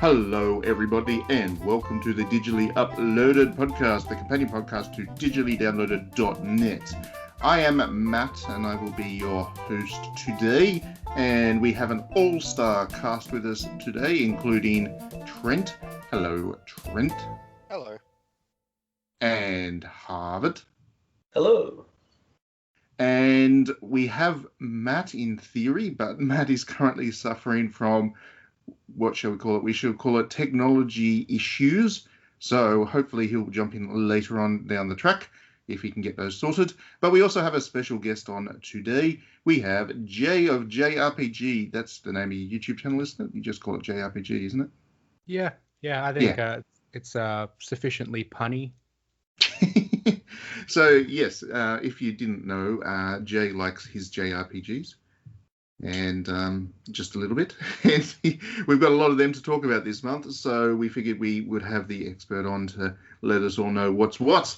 Hello, everybody, and welcome to the Digitally Uploaded podcast, the companion podcast to digitallydownloaded.net. I am Matt, and I will be your host today, and we have an all-star cast with us today, including Trent. Hello, Trent. Hello. And Harvard. Hello. And we have Matt in theory, but Matt is currently suffering from, what shall we call it? We should call it technology issues. So hopefully he'll jump in later on down the track if he can get those sorted. But we also have a special guest on today. We have Jay of JRPG. That's the name of your YouTube channel, isn't it? You just call it JRPG, isn't it? Yeah, I think it's sufficiently punny. So, yes, if you didn't know, Jay likes his JRPGs. And just a little bit. And we've got a lot of them to talk about this month, so we figured we would have the expert on to let us all know what's what.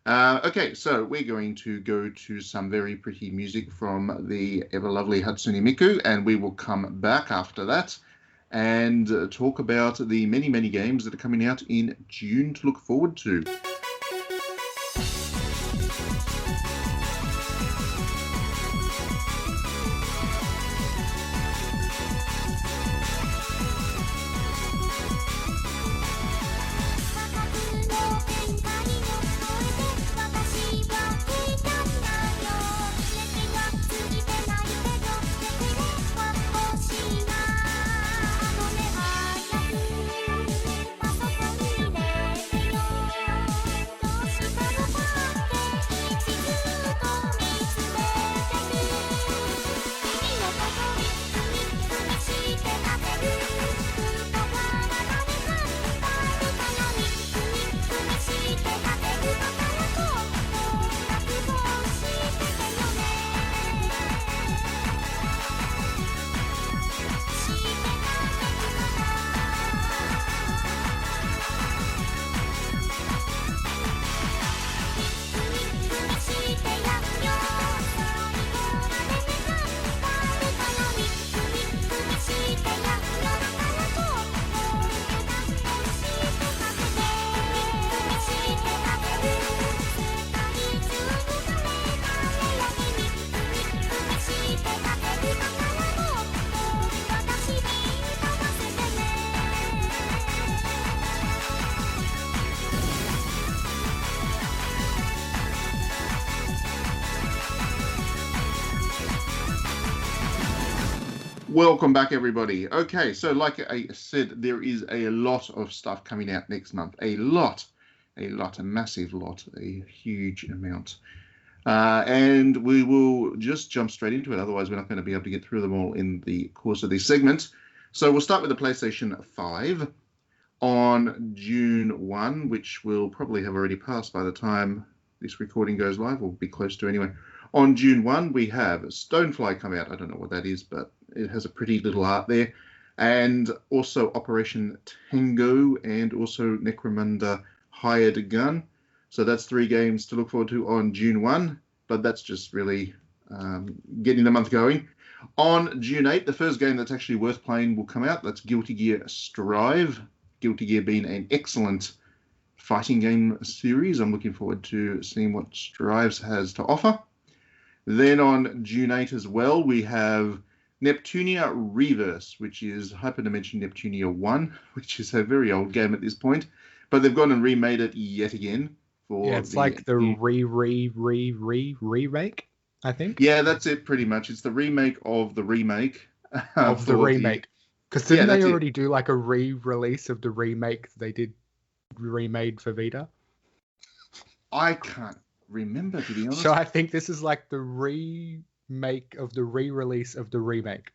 Okay, so we're going to go to some very pretty music from the ever-lovely Hatsune Miku, and we will come back after that and talk about the many, many games that are coming out in June to look forward to. Welcome back, everybody. Okay, so like I said, there is a lot of stuff coming out next month. A massive lot, a huge amount. And we will just jump straight into it. Otherwise, we're not going to be able to get through them all in the course of this segment. So we'll start with the PlayStation 5 on June 1, which will probably have already passed by the time this recording goes live, or be close to anyway. On June 1, we have Stonefly come out. I don't know what that is, but it has a pretty little art there. And also Operation Tango and also Necromunda Hired Gun. So that's 3 games to look forward to on June 1. But that's just really getting the month going. On June 8, the first game that's actually worth playing will come out. That's Guilty Gear Strive. Guilty Gear being an excellent fighting game series. I'm looking forward to seeing what Strive has to offer. Then on June 8 as well, we have Neptunia Reverse, which is Hyperdimension Neptunia 1, which is a very old game at this point. But they've gone and remade it yet again. It's like the remake, I think. Yeah, that's it pretty much. It's the remake of the remake. Of the remake. Because didn't they already do like a re-release of the remake they did remade for Vita? I can't remember, to be honest. So I think this is like the remake of the re-release of the remake.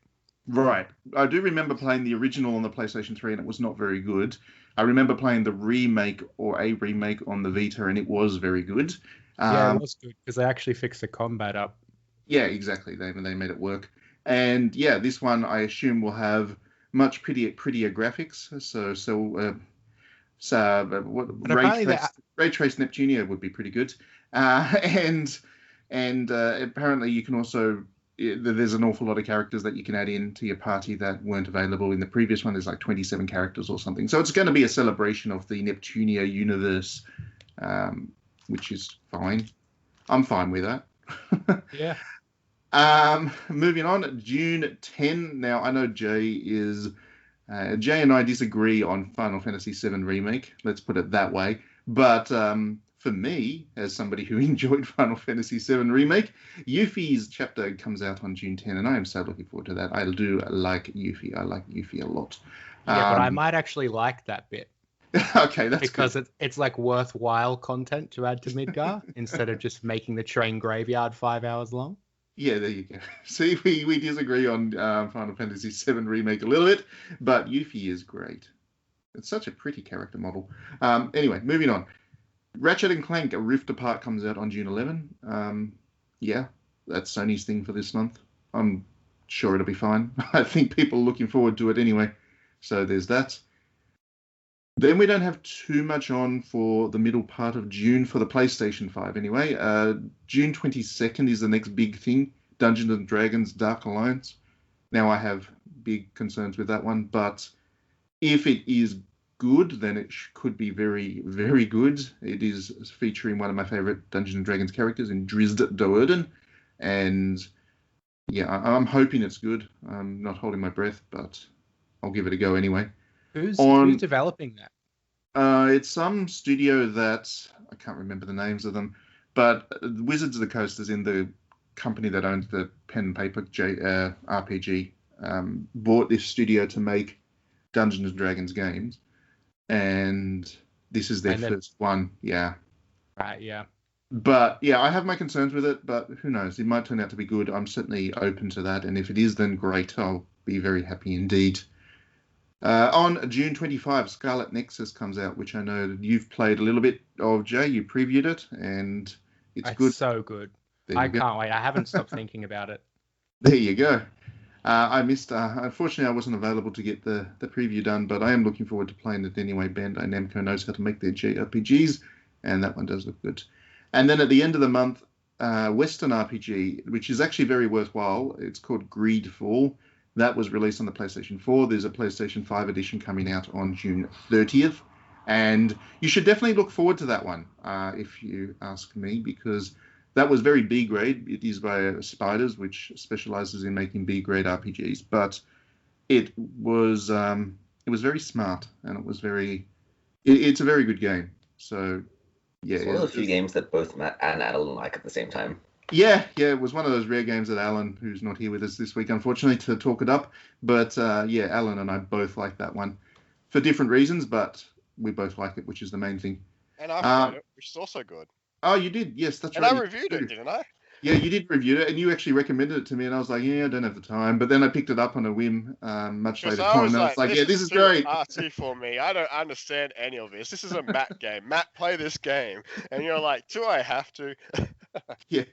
Right. I do remember playing the original on the PlayStation 3 and it was not very good. I remember playing the remake or a remake on the Vita and it was very good. Yeah, it was good because they actually fixed the combat up. Yeah, exactly. They made it work. And yeah, this one I assume will have much prettier graphics. Ray Trace Neptunia would be pretty good. And apparently you can also there's an awful lot of characters that you can add into your party that weren't available in the previous one. There's like 27 characters or something. So it's going to be a celebration of the Neptunia universe, which is fine. I'm fine with that. Yeah. Moving on, June 10. Now, I know Jay and I disagree on Final Fantasy VII Remake. Let's put it that way. But for me, as somebody who enjoyed Final Fantasy VII Remake, Yuffie's chapter comes out on June 10, and I am so looking forward to that. I do like Yuffie. I like Yuffie a lot. Yeah, but I might actually like that bit. Okay, that's because it's like worthwhile content to add to Midgar instead of just making the train graveyard 5 hours long. Yeah, there you go. See, we disagree on Final Fantasy VII Remake a little bit, but Yuffie is great. It's such a pretty character model. Anyway, moving on. Ratchet & Clank Rift Apart comes out on June 11. Yeah, that's Sony's thing for this month. I'm sure it'll be fine. I think people are looking forward to it anyway. So there's that. Then we don't have too much on for the middle part of June for the PlayStation 5 anyway. June 22nd is the next big thing, Dungeons & Dragons Dark Alliance. Now I have big concerns with that one, but if it is good, then it could be very, very good. It is featuring one of my favorite Dungeons & Dragons characters in Drizzt Do'Urden, and yeah, I'm hoping it's good. I'm not holding my breath, but I'll give it a go anyway. Who's developing that? It's some studio that I can't remember the names of them, but Wizards of the Coast is in the company that owns the pen and paper JRPG. Bought this studio to make Dungeons and Dragons games, and this is their first one. Yeah. Right. Yeah. But yeah, I have my concerns with it, but who knows? It might turn out to be good. I'm certainly open to that, and if it is, then great. I'll be very happy indeed. On June 25, Scarlet Nexus comes out, which I know you've played a little bit of, Jay. You previewed it, and it's good. It's so good. I can't wait. I haven't stopped thinking about it. There you go. I missed. Unfortunately, I wasn't available to get the preview done, but I am looking forward to playing it anyway. Bandai Namco knows how to make their JRPGs, and that one does look good. And then at the end of the month, Western RPG, which is actually very worthwhile. It's called Greedfall. That was released on the PlayStation 4. There's a PlayStation 5 edition coming out on June 30th. And you should definitely look forward to that one, if you ask me, because that was very B-grade. It is by Spiders, which specializes in making B-grade RPGs. But it was very smart, and it was it's a very good game. So, yeah. It's one of the few games that both Matt and Adeline like at the same time. Yeah, it was one of those rare games that Alan, who's not here with us this week, unfortunately, to talk it up. But yeah, Alan and I both like that one for different reasons, but we both like it, which is the main thing. And I played it, which is also good. Oh, you did? Yes, that's right. right. And I reviewed it, didn't I? Yeah, you did review it, and you actually recommended it to me, and I was like, yeah, I don't have the time. But then I picked it up on a whim much later on, and I was like, yeah, this is great. RT for me. I don't understand any of this. This is a Matt game. Matt, play this game. And you're like, do I have to? Yeah,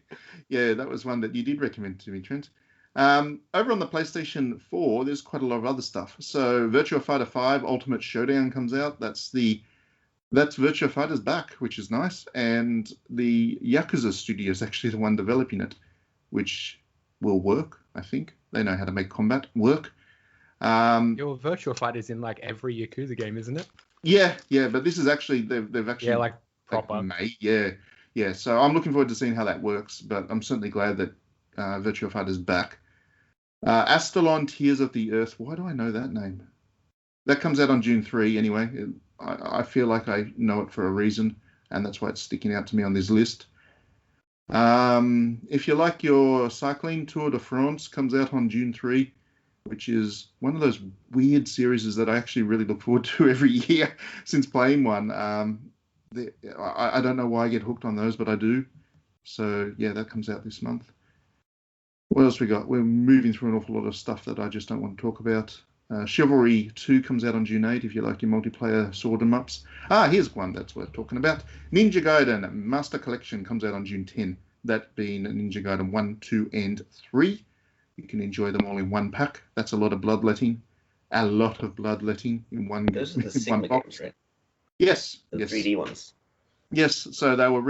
that was one that you did recommend to me, Trent. Over on the PlayStation 4, there's quite a lot of other stuff. So Virtua Fighter 5 Ultimate Showdown comes out. That's Virtua Fighter's back, which is nice. And the Yakuza studio is actually the one developing it, which will work, I think. They know how to make combat work. Your Virtua Fighter's in like every Yakuza game, isn't it? Yeah, but this is actually, they've actually... Yeah, like proper. Yeah, so I'm looking forward to seeing how that works, but I'm certainly glad that Virtua Fighter's back. Astalon Tears of the Earth. Why do I know that name? That comes out on June 3 anyway. I feel like I know it for a reason, and that's why it's sticking out to me on this list. If you like your cycling, Tour de France comes out on June 3, which is one of those weird series that I actually really look forward to every year since playing one. I don't know why I get hooked on those, but I do. So, yeah, that comes out this month. What else we got? We're moving through an awful lot of stuff that I just don't want to talk about. Chivalry 2 comes out on June 8 if you like your multiplayer sword 'em ups. Here's one that's worth talking about. Ninja Gaiden Master Collection comes out on June 10. That being Ninja Gaiden 1, 2, and 3. You can enjoy them all in one pack. That's a lot of bloodletting. A lot of bloodletting in one box. Those are the Sigma games, right? Yes. The yes. 3D ones. Yes, so they were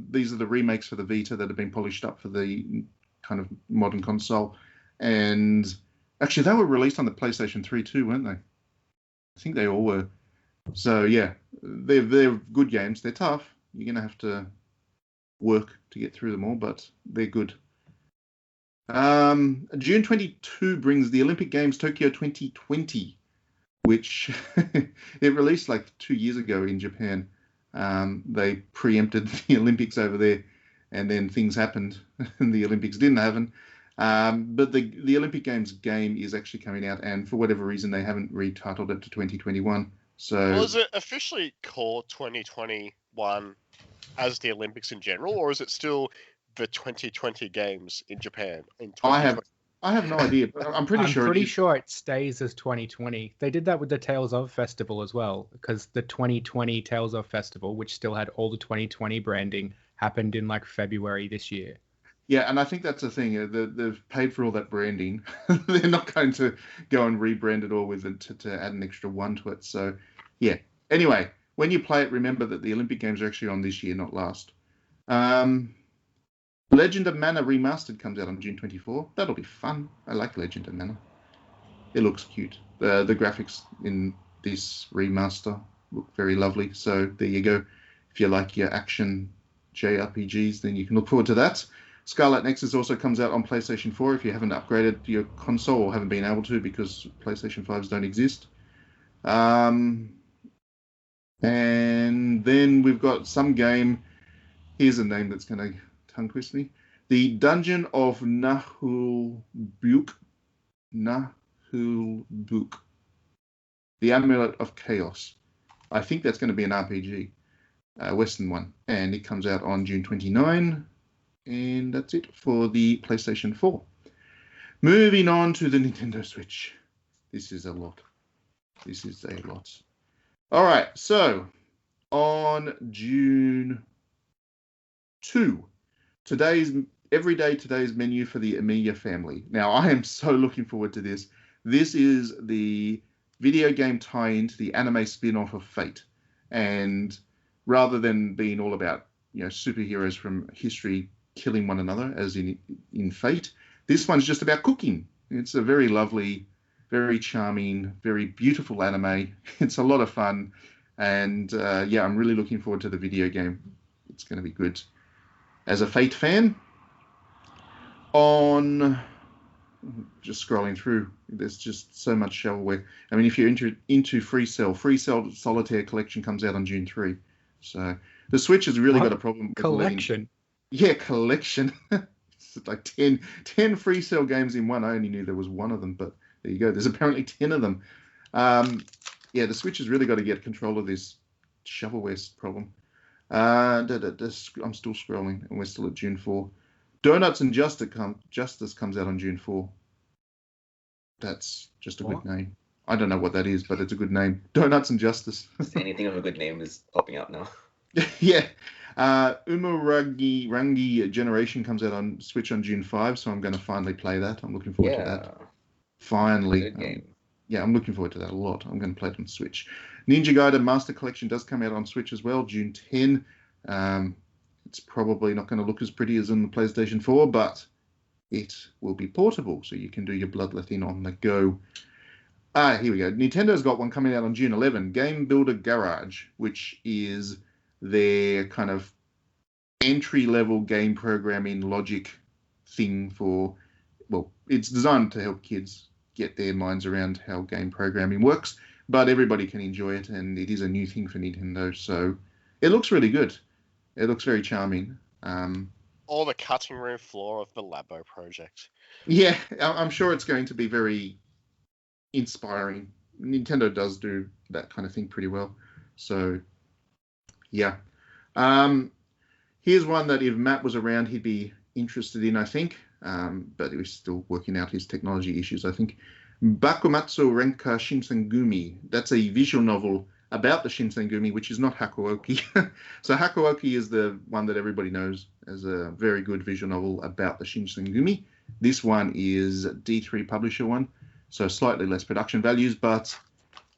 these are the remakes for the Vita that have been polished up for the kind of modern console. And actually, they were released on the PlayStation 3 too, weren't they? I think they all were. So yeah, they're good games. They're tough. You're gonna have to work to get through them all, but they're good. June 22 brings the Olympic Games Tokyo 2020, which it released like 2 years ago in Japan. They preempted the Olympics over there, and then things happened, and the Olympics didn't happen. But the Olympic Games game is actually coming out, and for whatever reason, they haven't retitled it to 2021. So was it officially called 2021 as the Olympics in general, or is it still the 2020 Games in Japan in 2020? I have no idea, but I'm pretty sure it stays as 2020. They did that with the Tales of Festival as well, because the 2020 Tales of Festival, which still had all the 2020 branding, happened in like February this year. Yeah, and I think that's the thing. They've paid for all that branding. They're not going to go and rebrand it all with it to add an extra one to it. So, yeah. Anyway, when you play it, remember that the Olympic Games are actually on this year, not last. Legend of Mana Remastered comes out on June 24. That'll be fun. I like Legend of Mana. It looks cute. The graphics in this remaster look very lovely. So there you go. If you like your action JRPGs, then you can look forward to that. Scarlet Nexus also comes out on PlayStation 4 if you haven't upgraded your console or haven't been able to because PlayStation 5s don't exist. And then we've got some game. Here's a name that's going to tongue twist me. The Dungeon of Nahulbuk. The Amulet of Chaos. I think that's going to be an RPG, a Western one. And it comes out on June 29. And that's it for the PlayStation 4. Moving on to the Nintendo Switch. This is a lot. All right, so on June 2, today's menu for the Amiga family. Now, I am so looking forward to this. This is the video game tie-in to the anime spin-off of Fate. And rather than being all about, superheroes from history killing one another, as in Fate, this one's just about cooking. It's a very lovely, very charming, very beautiful anime. It's a lot of fun. And I'm really looking forward to the video game. It's going to be good. As a Fate fan, just scrolling through, there's just so much shovelware. I mean, if you're into Free Cell Solitaire Collection comes out on June 3. So the Switch has really got a problem with collection. Collection. It's like 10 Free Cell games in one. I only knew there was one of them, but there you go. There's apparently 10 of them. The Switch has really got to get control of this shovelware problem. I'm still scrolling, and we're still at June 4. Donuts and Justice comes out on June 4. That's just a good name. I don't know what that is, but it's a good name. Donuts and Justice. Anything of a good name is popping up now. Yeah. Rangi Generation comes out on Switch on June 5, so I'm going to finally play that. I'm looking forward to that. Finally. Good game. I'm looking forward to that a lot. I'm going to play it on Switch. Ninja Gaiden Master Collection does come out on Switch as well, June 10. It's probably not going to look as pretty as on the PlayStation 4, but it will be portable, so you can do your bloodletting on the go. Here we go. Nintendo's got one coming out on June 11, Game Builder Garage, which is their kind of entry-level game programming logic thing it's designed to help kids get their minds around how game programming works, but everybody can enjoy it, and it is a new thing for Nintendo, so it looks really good. It looks very charming. Or the cutting room floor of the Labo project. Yeah, I'm sure it's going to be very inspiring. Nintendo does do that kind of thing pretty well. So, yeah. Here's one that if Matt was around, he'd be interested in, I think. But he was still working out his technology issues, I think. Bakumatsu Renka Shinsengumi. That's a visual novel about the Shinsengumi, which is not Hakuoki. So Hakuoki is the one that everybody knows as a very good visual novel about the Shinsengumi. This one is D3 publisher one, so slightly less production values, but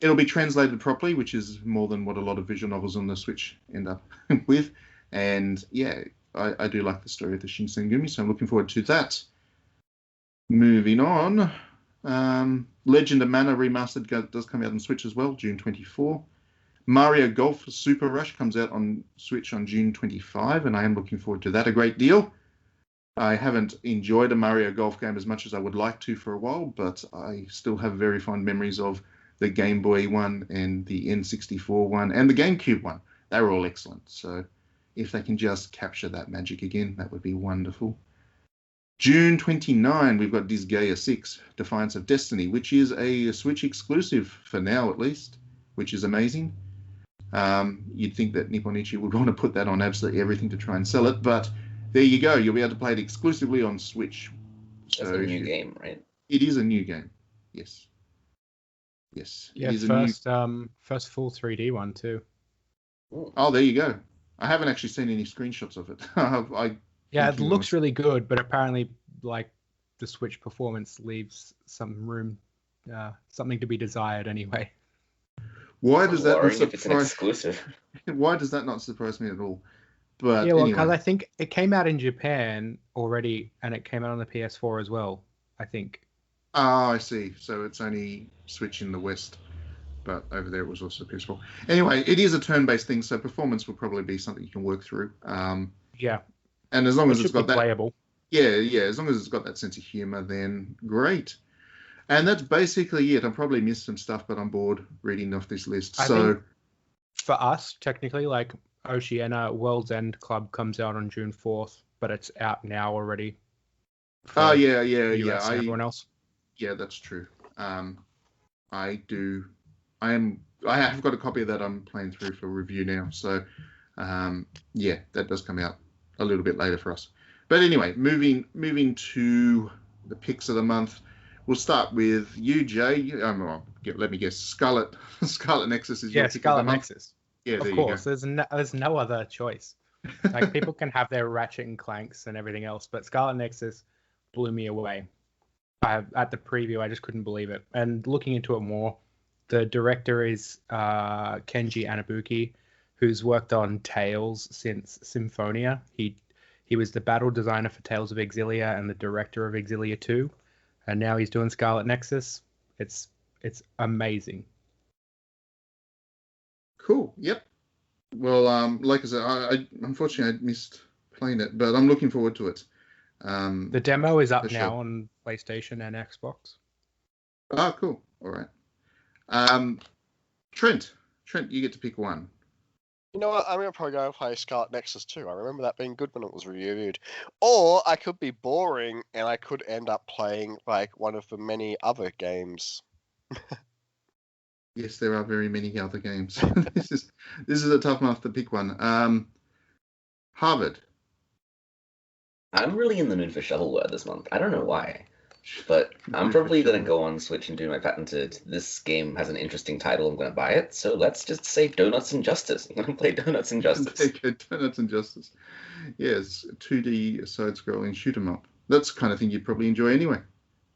it'll be translated properly, which is more than what a lot of visual novels on the Switch end up with. And yeah, I do like the story of the Shinsengumi, so I'm looking forward to that. Moving on. Legend of Mana Remastered does come out on Switch as well, June 24. Mario Golf Super Rush comes out on Switch on June 25, and I am looking forward to that a great deal. I haven't enjoyed a Mario Golf game as much as I would like to for a while, but I still have very fond memories of the Game Boy one and the N64 one and the GameCube one. They were all excellent. So if they can just capture that magic again, that would be wonderful. June 29, we've got Disgaea 6, Defiance of Destiny, which is a Switch exclusive for now at least, which is amazing. You'd think that Nipponichi would want to put that on absolutely everything to try and sell it, but there you go. You'll be able to play it exclusively on Switch. That's a new game, right? It is a new game. Yes. Yes. Yeah, it is first full 3D one too. Oh, there you go. I haven't actually seen any screenshots of it. Yeah, it looks really good, but apparently, like, the Switch performance leaves some room, something to be desired anyway. Why does that not if it's an exclusive? Why does that not surprise me at all? But yeah, well, anyway. because I think it came out in Japan already, and it came out on the PS4 as well, I think. Ah, I see. So it's only Switch in the West, but over there it was also PS4. Anyway, it is a turn-based thing, so performance will probably be something you can work through. Yeah. And as long as it's got that playable. Yeah, as long as it's got that sense of humor, then great. And that's basically it. I probably missed some stuff, but I'm bored reading off this list. I think for us, technically, like Oceania World's End Club comes out on June 4th, but it's out now already. Oh, yeah. Everyone else. Yeah, that's true. I have got a copy of that I'm playing through for review now. So, yeah, that does come out a little bit later for us. But anyway, moving to the picks of the month, we'll start with you, Jay. Let me guess, Scarlet Nexus is your pick Scarlet of the month? Nexus. Yeah, of course. There's no other choice. Like, people can have their Ratchet and Clanks and everything else, but Scarlet Nexus blew me away. At the preview, I just couldn't believe it. And looking into it more, the director is Kenji Anabuki, who's worked on Tales since Symphonia. He was the battle designer for Tales of Exilia and the director of Exilia 2, and now he's doing Scarlet Nexus. It's amazing. Cool. Yep. Well, like I said, I unfortunately I missed playing it, but I'm looking forward to it. The demo is up now on PlayStation and Xbox. Oh, cool. All right. Trent, you get to pick one. You know what? I'm going to probably go and play Scarlet Nexus 2. I remember that being good when it was reviewed. Or I could be boring and I could end up playing like one of the many other games. Yes, there are very many other games. This is a tough month to pick one. Harvard. I'm really in the mood for shovelware this month. I don't know why. But I'm probably going to go on Switch and do my patented, this game has an interesting title, I'm going to buy it. So let's just say Donuts and Justice. I'm going to play Donuts and Justice. Donuts and Justice. Yes, 2D side-scrolling shoot 'em up. That's the kind of thing you'd probably enjoy anyway.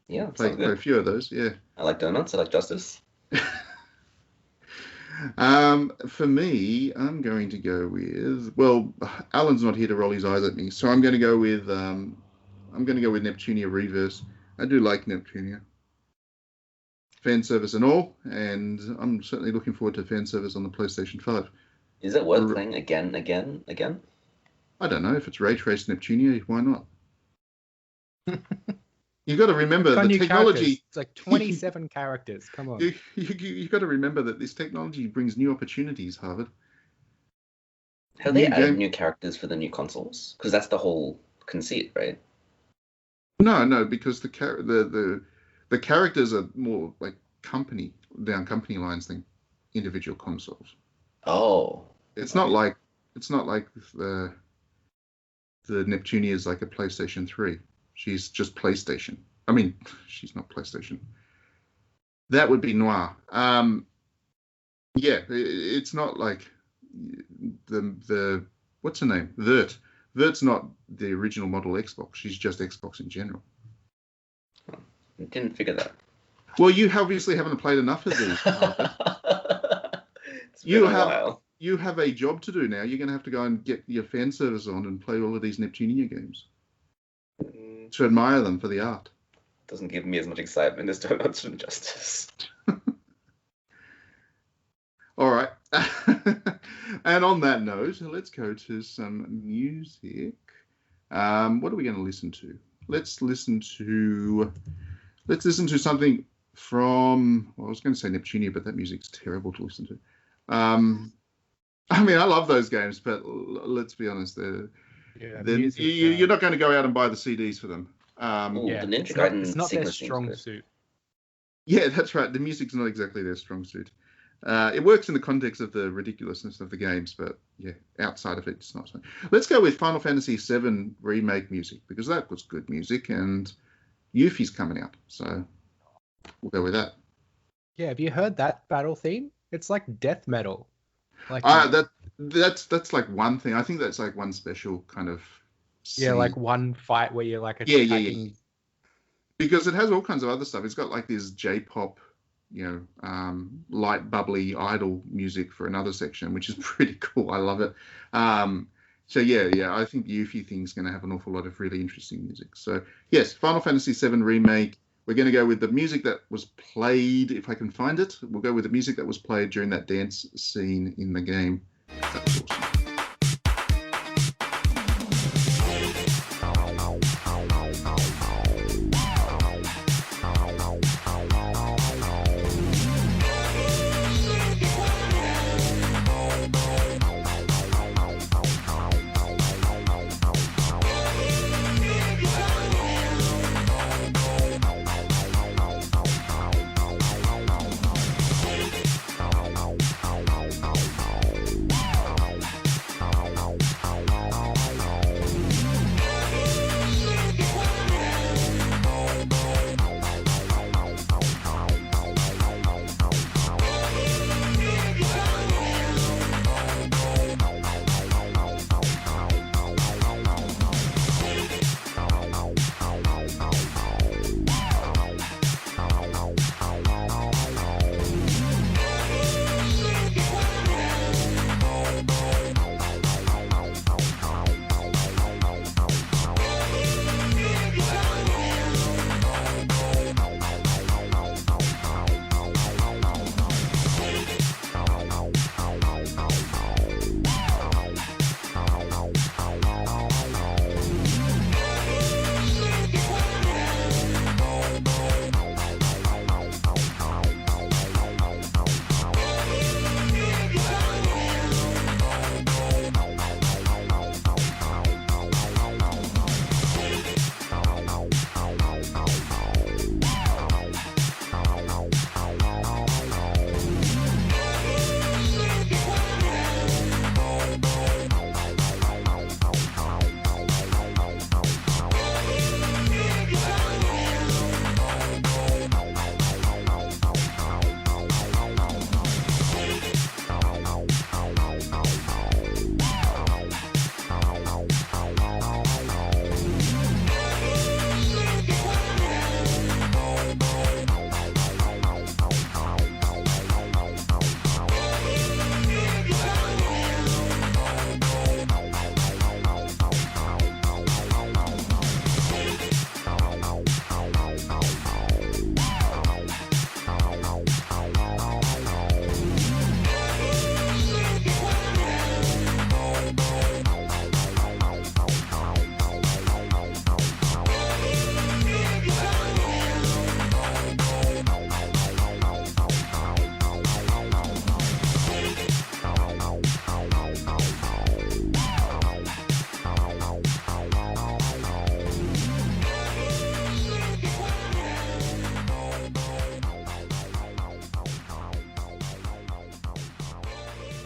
Yeah, play a few of those, yeah. I like donuts, I like justice. For me, I'm going to go with, well, Alan's not here to roll his eyes at me, so I'm going to go with Neptunia Reverse. I do like Neptunia. Fan service and all, and I'm certainly looking forward to fan service on the PlayStation 5. Is it worth playing again? I don't know. If it's ray traced Neptunia, why not? You got to remember the technology. Characters. It's like 27 characters. Come on. You got to remember that this technology brings new opportunities, Harvard. Have they added new characters for the new consoles? Because that's the whole conceit, right? No, because the characters are more like company lines than individual consoles. Oh. It's not like the Neptunia is like a PlayStation 3. She's just PlayStation. I mean, she's not PlayStation. That would be Noir. Yeah, it's not like the what's her name? Vert. Vert's not the original model Xbox. She's just Xbox in general. I didn't figure that. Well, you obviously haven't played enough of these. You have a job to do now. You're going to have to go and get your fan service on and play all of these Neptunia games to admire them for the art. doesn't give me as much excitement as Donuts and Justice. All right. And on that note, let's go to some music. What are we going to listen to? Let's listen to something from, well, I was going to say Neptunia, but that music's terrible to listen to. I mean, I love those games, but let's be honest, you're not going to go out and buy the CDs for them. The Ninja Gaiden it's not their sequence strong suit. Yeah, that's right. The music's not exactly their strong suit. It works in the context of the ridiculousness of the games, but yeah, outside of it, it's not. Let's go with Final Fantasy VII Remake music, because that was good music, and Yuffie's coming out, so we'll go with that. Yeah, have you heard that battle theme? It's like death metal. Like that's like one thing. I think that's like one special kind of scene. Yeah, like one fight where you're like attacking. Yeah. Because it has all kinds of other stuff. It's got like this J-pop, light bubbly idol music for another section, which is pretty cool. I love it. So yeah, I think the Yuffie thing's going to have an awful lot of really interesting music. So yes, Final Fantasy VII Remake. We're going to go with the music that was played, if I can find it. We'll go with the music that was played during that dance scene in the game. That's awesome.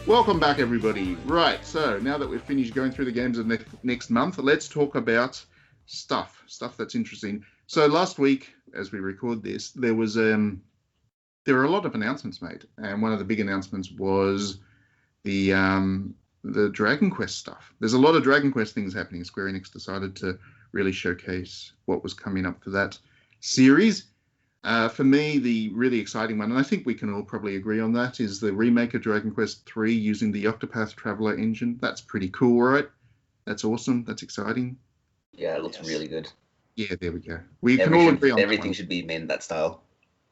Welcome back, everybody. Right, so now that we've finished going through the games of next month, let's talk about stuff that's interesting. So last week, as we record this, there were a lot of announcements made, and one of the big announcements was the Dragon Quest stuff. There's a lot of Dragon Quest things happening. Square Enix decided to really showcase what was coming up for that series. For me, the really exciting one, and I think we can all probably agree on that, is the remake of Dragon Quest III using the Octopath Traveler engine. That's pretty cool, right? That's awesome. That's exciting. Yeah, it looks really good. Yeah, there we go. We can all agree on everything one. should be made in that style.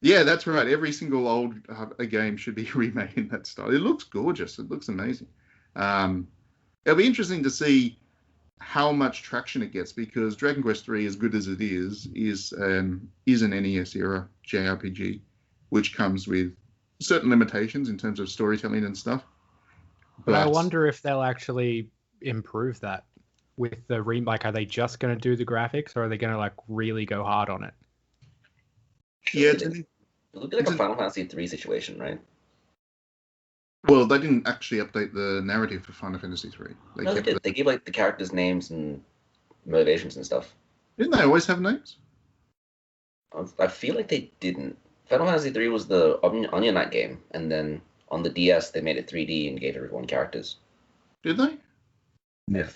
Yeah, that's right. Every single old game should be remade in that style. It looks gorgeous. It looks amazing. It'll be interesting to see how much traction it gets, because Dragon Quest III, as good as it is an NES era JRPG, which comes with certain limitations in terms of storytelling and stuff. But I wonder if they'll actually improve that with the remake. Are they just going to do the graphics, or are they going to like really go hard on it? Yeah, it would be like a Final Fantasy III situation, right? Well, they didn't actually update the narrative for Final Fantasy III. They did. They gave like the characters' names and motivations and stuff. Didn't they always have names? I feel like they didn't. Final Fantasy III was the Onion Knight game, and then on the DS they made it 3D and gave everyone characters. Did they? Yeah.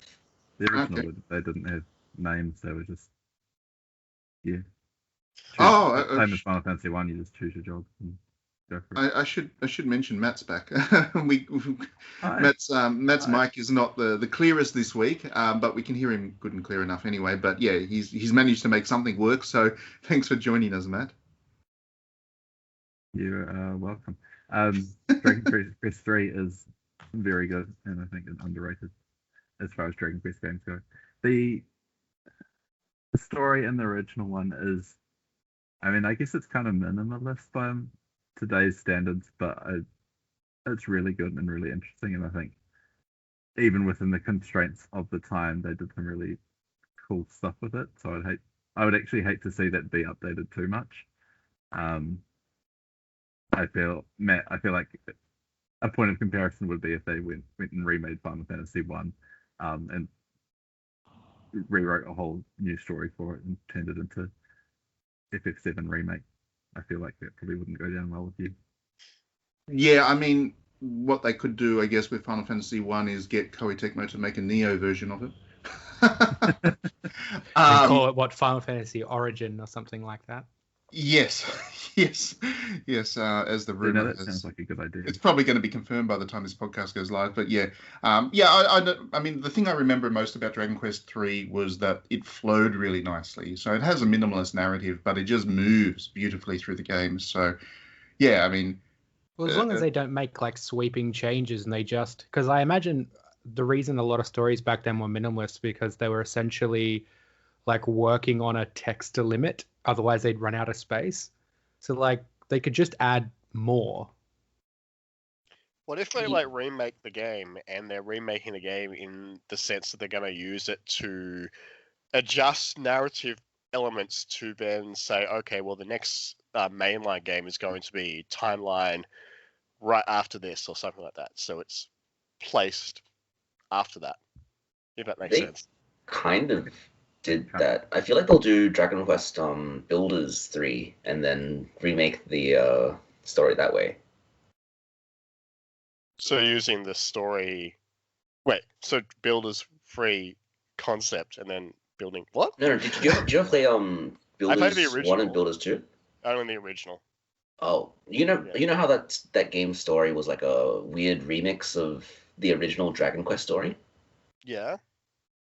The original, they didn't have names. They were just same as Final Fantasy 1. You just choose your job and go for it. I should mention Matt's back. Matt's mic is not the clearest this week, but we can hear him good and clear enough anyway. But yeah, he's managed to make something work. So thanks for joining us, Matt. You're welcome. Dragon Quest 3 is very good, and I think it's underrated as far as Dragon Quest games go. The story in the original one is, I mean, I guess it's kind of minimalist by today's standards, but it's really good and really interesting. And I think even within the constraints of the time, they did some really cool stuff with it. So I would actually hate to see that be updated too much. I feel like a point of comparison would be if they went and remade Final Fantasy 1 and rewrote a whole new story for it and turned it into FF7 remake. I feel like that probably wouldn't go down well with you. Yeah, I mean, what they could do, I guess, with Final Fantasy 1 is get Koei Tecmo to make a Neo version of it. Call it what, Final Fantasy Origin or something like that. Yes. As the rumor that sounds like a good idea. It's probably going to be confirmed by the time this podcast goes live. But yeah, I mean, the thing I remember most about Dragon Quest III was that it flowed really nicely. So it has a minimalist narrative, but it just moves beautifully through the game. So yeah, I mean, well, as long as they don't make like sweeping changes and they just, because I imagine the reason a lot of stories back then were minimalist because they were essentially like working on a text limit. Otherwise, they'd run out of space. So, like, they could just add more. What if they, like, remake the game, and they're remaking the game in the sense that they're going to use it to adjust narrative elements to then say, okay, well, the next mainline game is going to be timeline right after this or something like that. So it's placed after that, if that makes sense. Kind of did that. I feel like they'll do Dragon Quest Builders 3 and then remake the story that way. So using the story... Wait, so Builders 3 concept and then building... What? No, did you ever play Builders 1 and Builders 2? Only the original. Oh, you know how that game story was like a weird remix of the original Dragon Quest story? Yeah.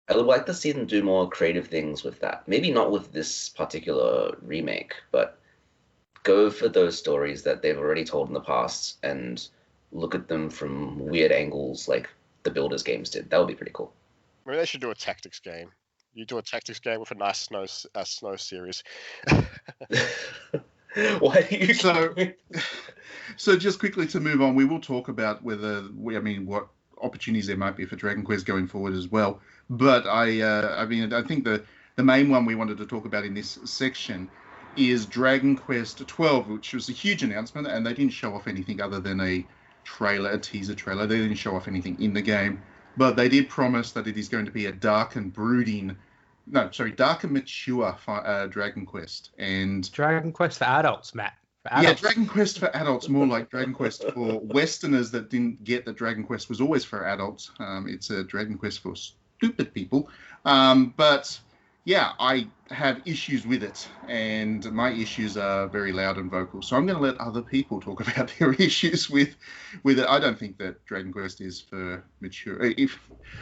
I would like to see them do more creative things with that. Maybe not with this particular remake, but go for those stories that they've already told in the past and look at them from weird angles like the Builders games did. That would be pretty cool. Maybe they should do a tactics game. You do a tactics game with a nice snow series. Why do you So just quickly to move on, we will talk about what opportunities there might be for Dragon Quest going forward as well. But I think the main one we wanted to talk about in this section is Dragon Quest 12, which was a huge announcement, and they didn't show off anything other than a teaser trailer. They didn't show off anything in the game, but they did promise that it is going to be a dark and mature Dragon Quest. And Dragon Quest for adults, Matt. Yeah, Dragon Quest for adults, more like Dragon Quest for Westerners that didn't get that Dragon Quest was always for adults. It's a Dragon Quest for stupid people. But yeah, I have issues with it, and my issues are very loud and vocal. So I'm going to let other people talk about their issues with it. I don't think that Dragon Quest is for mature.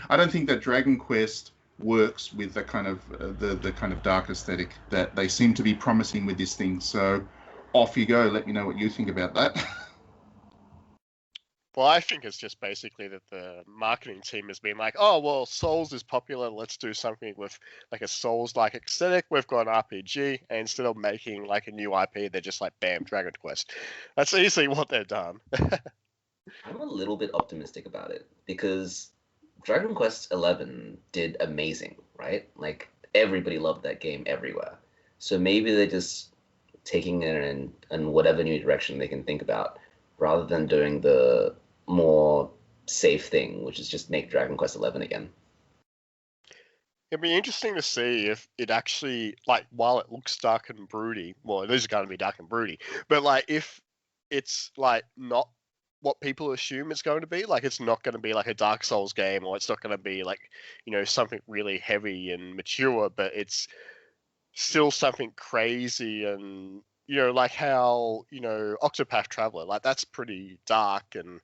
I don't think that Dragon Quest works with the kind of the kind of dark aesthetic that they seem to be promising with this thing. So off you go. Let me know what you think about that. Well, I think it's just basically that the marketing team has been like, oh, well, Souls is popular. Let's do something with like a Souls-like aesthetic. We've got an RPG. And instead of making like a new IP, they're just like, bam, Dragon Quest. That's easily what they've done. I'm a little bit optimistic about it because Dragon Quest XI did amazing, right? Like, everybody loved that game everywhere. So maybe they're just taking it in whatever new direction they can think about, rather than doing the more safe thing, which is just make Dragon Quest XI again. It'd be interesting to see if it actually, like, while it looks dark and broody, well, it is going to be dark and broody, but, like, if it's, like, not what people assume it's going to be, like, it's not going to be, like, a Dark Souls game, or it's not going to be, like, you know, something really heavy and mature, but it's still something crazy and, you know, like how, you know, Octopath Traveler, like, that's pretty dark and,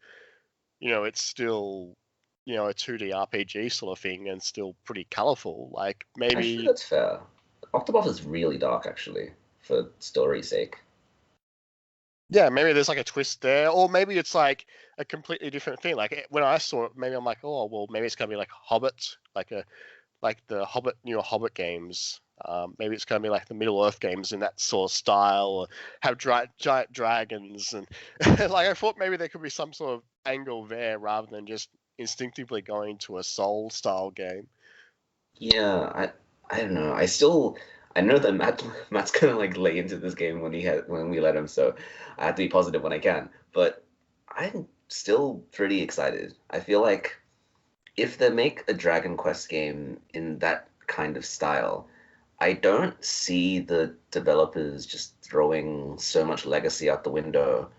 you know, it's still, you know, a 2D RPG sort of thing and still pretty colorful. Like, Actually, maybe, that's fair. Octopath is really dark, actually, for story's sake. yeah, maybe there's like a twist there, or maybe it's like a completely different thing. Like, when I saw it, maybe I'm like, oh, well, maybe it's gonna be like Hobbit, like the Hobbit, newer Hobbit games. Maybe it's going to be like the Middle Earth games in that sort of style, or have giant dragons, and like I thought maybe there could be some sort of angle there rather than just instinctively going to a Soul style game. Yeah, I don't know. I know that Matt's gonna like lay into this game when we let him, so I have to be positive when I can. But I'm still pretty excited. I feel like if they make a Dragon Quest game in that kind of style, I don't see the developers just throwing so much legacy out the window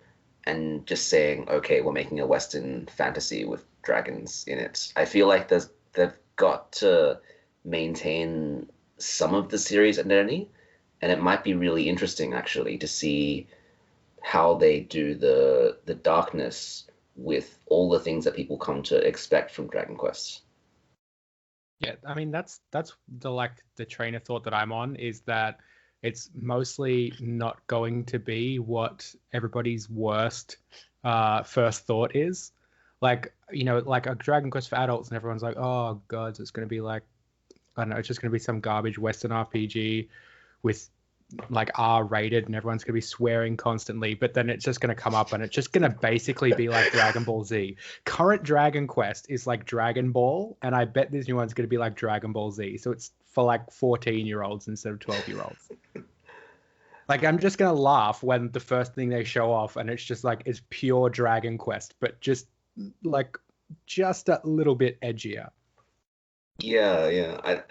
and just saying, okay, we're making a Western fantasy with dragons in it. I feel like they've got to maintain some of the series identity, and it might be really interesting actually to see how they do the darkness with all the things that people come to expect from Dragon Quest. Yeah, I mean that's the train of thought that I'm on, is that it's mostly not going to be what everybody's worst first thought is. Like, you know, like a Dragon Quest for adults, and everyone's like, oh god, it's going to be like, I don't know, it's just going to be some garbage Western RPG with like R-rated, and everyone's going to be swearing constantly. But then it's just going to come up, and it's just going to basically be like Dragon Ball Z. Current Dragon Quest is like Dragon Ball, and I bet this new one's going to be like Dragon Ball Z. So it's for like 14-year-olds instead of 12-year-olds. Like, I'm just going to laugh when the first thing they show off, and it's just like, it's pure Dragon Quest, but just like just a little bit edgier. Yeah.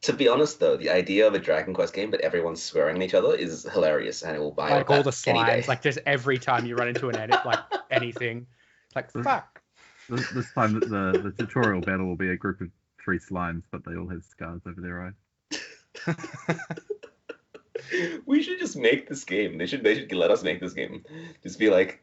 To be honest, though, the idea of a Dragon Quest game, but everyone's swearing at each other, is hilarious, and it will buy like all the any day. slimes, like just every time you run into an edit, like anything, it's like fuck. This time the tutorial battle will be a group of 3 slimes, but they all have scars over their eyes. We should just make this game. They should let us make this game. Just be like,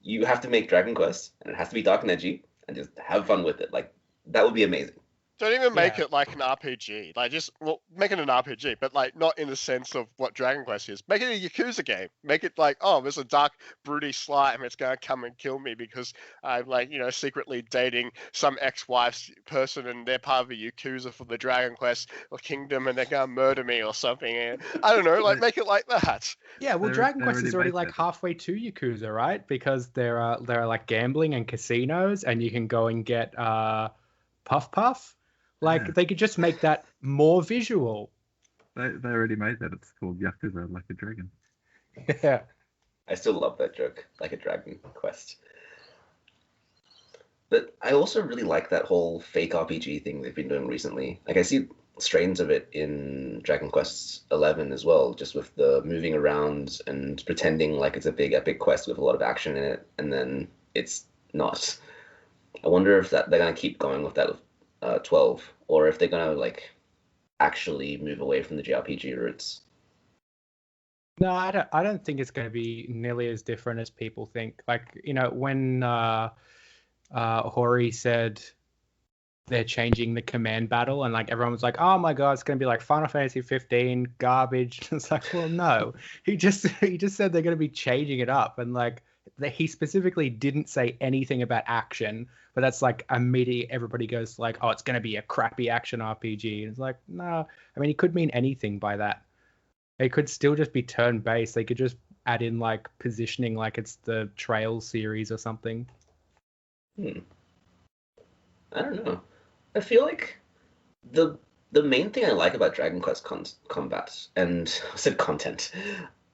you have to make Dragon Quest, and it has to be dark and edgy, and just have fun with it. Like, that would be amazing. Don't even make it like an RPG. Like, just, well, make it an RPG, but like not in the sense of what Dragon Quest is. Make it a Yakuza game. Make it like, oh, there's a dark, broody slime. It's gonna come and kill me because I'm like, you know, secretly dating some ex-wife's person, and they're part of the Yakuza for the Dragon Quest or Kingdom, and they're gonna murder me or something. And I don't know, like make it like that. Yeah, well, Dragon Quest is already like that. halfway to Yakuza, right? Because there are like gambling and casinos, and you can go and get Puff Puff. Like, Yeah. they could just make that more visual. They already made that. It's called Yakuza Like a Dragon. Yeah. I still love that joke, like a Dragon Quest. But I also really like that whole fake RPG thing they've been doing recently. Like, I see strains of it in Dragon Quest XI as well, just with the moving around and pretending like it's a big epic quest with a lot of action in it, and then it's not. I wonder if they're going to keep going with that with 12, or if they're going to like actually move away from the JRPG roots. No, I don't think it's going to be nearly as different as people think. Like, you know, when Hori said they're changing the command battle, and like everyone was like, "Oh my god, it's gonna be like Final Fantasy 15 garbage." It's like, well, no, he just said they're gonna be changing it up, and like he specifically didn't say anything about action, but that's like immediately everybody goes like, "Oh, it's gonna be a crappy action RPG," and it's like, no, I mean, it could mean anything by that. It could still just be turn based. They could just add in like positioning, like it's the Trail series or something. I don't know. I feel like the main thing I like about Dragon Quest combat, and I said content,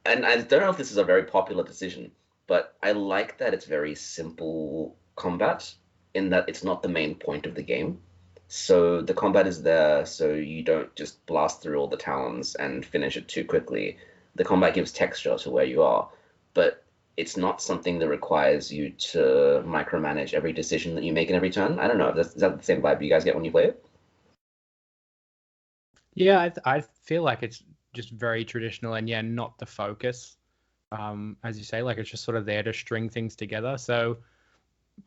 and I don't know if this is a very popular decision, but I like that it's very simple combat in that it's not the main point of the game. So the combat is there so you don't just blast through all the towns and finish it too quickly. The combat gives texture to where you are, but it's not something that requires you to micromanage every decision that you make in every turn. I don't know. Is that the same vibe you guys get when you play it? Yeah, I feel like it's just very traditional, and yeah, not the focus. As you say, like it's just sort of there to string things together. So,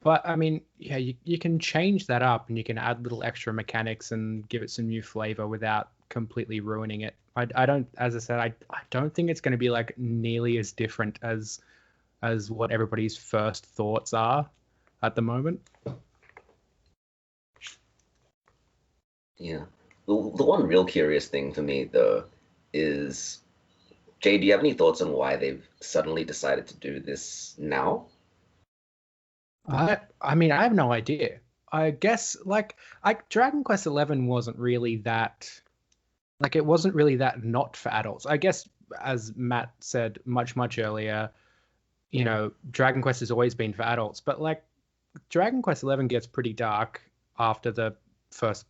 but I mean, yeah, you can change that up, and you can add little extra mechanics and give it some new flavor without completely ruining it. I don't, as I said, I don't think it's going to be like nearly as different as what everybody's first thoughts are at the moment. Yeah. The one real curious thing for me, though, is, Jay, do you have any thoughts on why they've suddenly decided to do this now? I mean, I have no idea. I guess like Dragon Quest 11 wasn't really that, like it wasn't really that not for adults. I guess as Matt said much earlier, you know, Dragon Quest has always been for adults, but like Dragon Quest 11 gets pretty dark after the first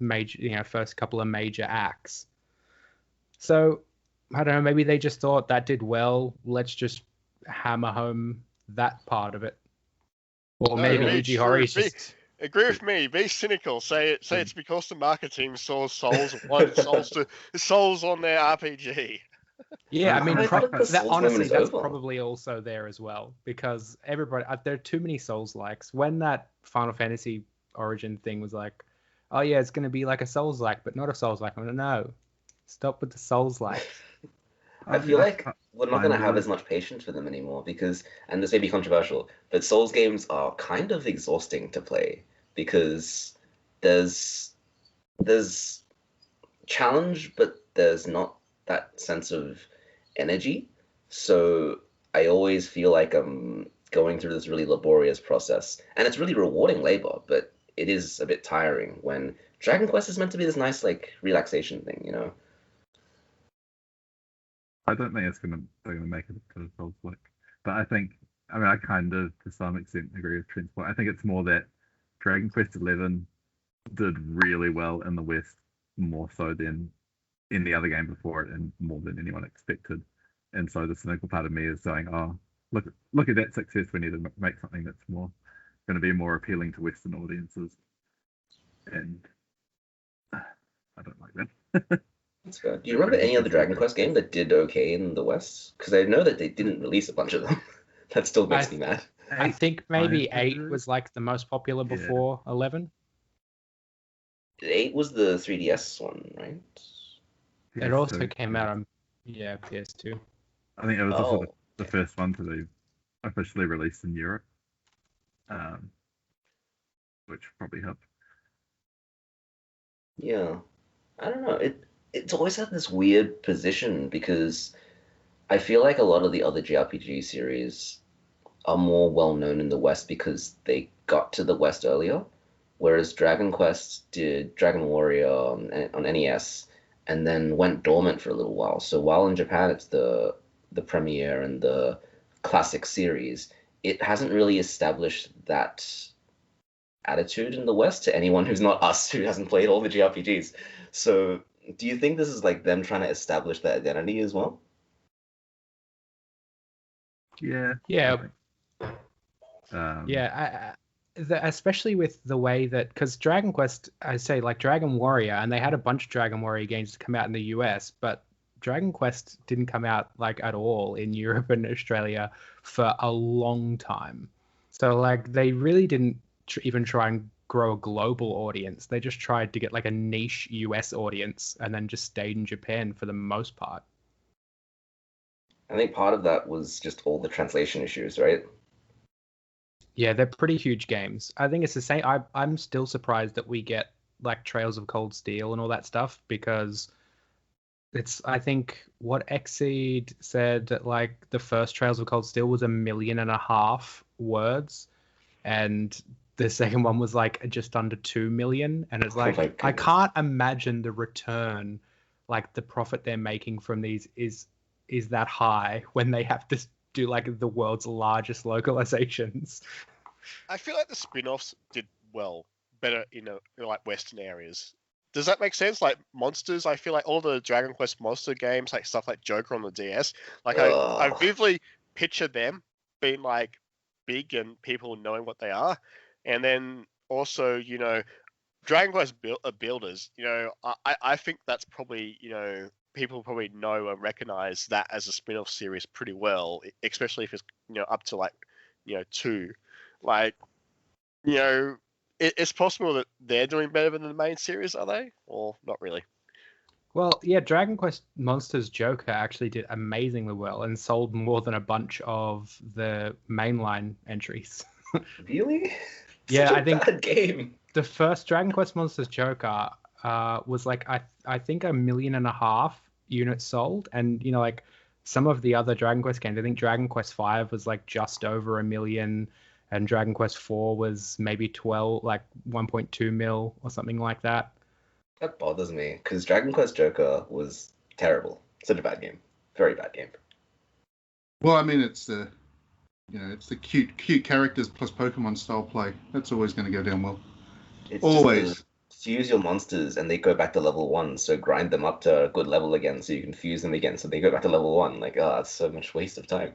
couple of major acts. So I don't know, maybe they just thought that did well. Let's just hammer home that part of it. Or No, maybe be Yuji true. Horii just Agree with me. Be cynical. Say it's because the marketing saw souls on their RPG. yeah, I mean, I thought the that Souls honestly, movement is that's over. probably also there as well because everybody there are too many Souls likes. When that Final Fantasy Origin thing was like, oh yeah, it's gonna be like a Souls like, but not a Souls like. I'm like, no, stop with the Souls like. I feel like we're not going to have Finally. as much patience for them anymore because, and this may be controversial, but Souls games are kind of exhausting to play because there's challenge, but there's not that sense of energy. So I always feel like I'm going through this really laborious process, and it's really rewarding labor, but it is a bit tiring when Dragon Quest is meant to be this nice like relaxation thing, you know? I don't think they're gonna make it to the Souls like, but I mean I kind of to some extent agree with Trent's point. I think it's more that Dragon Quest 11 did really well in the West, more so than any other game before it, and more than anyone expected. And so the cynical part of me is saying, oh, look at that success. We need to make something that's more going to be more appealing to Western audiences. And I don't like that. That's fair. Do you remember any other Dragon Quest game that did okay in the West? Because I know that they didn't release a bunch of them. That still makes me mad. I think maybe 8 500? was like the most popular before 11. 8 was the 3DS one, right? It also PS2, came yeah. out on PS2. I think it was also Oh, the first one to be officially released in Europe, which probably helped. yeah. I don't know. It's always had this weird position because I feel like a lot of the other JRPG series are more well known in the West because they got to the West earlier, whereas Dragon Quest did Dragon Warrior on NES and then went dormant for a little while. So while in Japan it's the premiere and the classic series, it hasn't really established that attitude in the West to anyone who's not us who hasn't played all the JRPGs. So do you think this is like them trying to establish that identity as well? Yeah. Yeah. I think. Yeah, especially with the way that, because Dragon Quest, I say like Dragon Warrior, and they had a bunch of Dragon Warrior games come out in the US, but Dragon Quest didn't come out like at all in Europe and Australia for a long time. So like they really didn't even try and grow a global audience. They just tried to get like a niche US audience and then just stayed in Japan for the most part. I think part of that was just all the translation issues, right? Yeah, they're pretty huge games. I think it's the same. I'm still surprised that we get like Trails of Cold Steel and all that stuff, because I think what Exceed said that like the first Trails of Cold Steel was 1.5 million words, and the second one was like just under 2 million. And it's like, my I goodness. can't imagine the return, like the profit they're making from these is that high when they have to do like the world's largest localizations. I feel like the spin-offs did better in like Western areas. Does that make sense? Like Monsters, I feel like all the Dragon Quest monster games, like stuff like Joker on the DS, like I vividly picture them being like big and people knowing what they are. And then also, Dragon Quest builders, I think that's probably, people probably know and recognize that as a spin-off series pretty well, especially if it's, up to like, 2. Like, it's possible that they're doing better than the main series, are they? Or not really? Well, yeah, Dragon Quest Monsters Joker actually did amazingly well and sold more than a bunch of the mainline entries. Really? Yeah, Such a I think bad game. the first Dragon Quest Monsters Joker was like I think 1.5 million units sold, and like some of the other Dragon Quest games, I think Dragon Quest V was like just over 1 million, and Dragon Quest IV was maybe 1.2 mil or something like that. That bothers me, because Dragon Quest Joker was terrible. Such a bad game. Very bad game. Well, I mean, it's the cute characters plus Pokemon style play. That's always going to go down well. It's Always. Just to use your monsters and they go back to level 1, so grind them up to a good level again so you can fuse them again so they go back to level 1. Like, it's so much waste of time.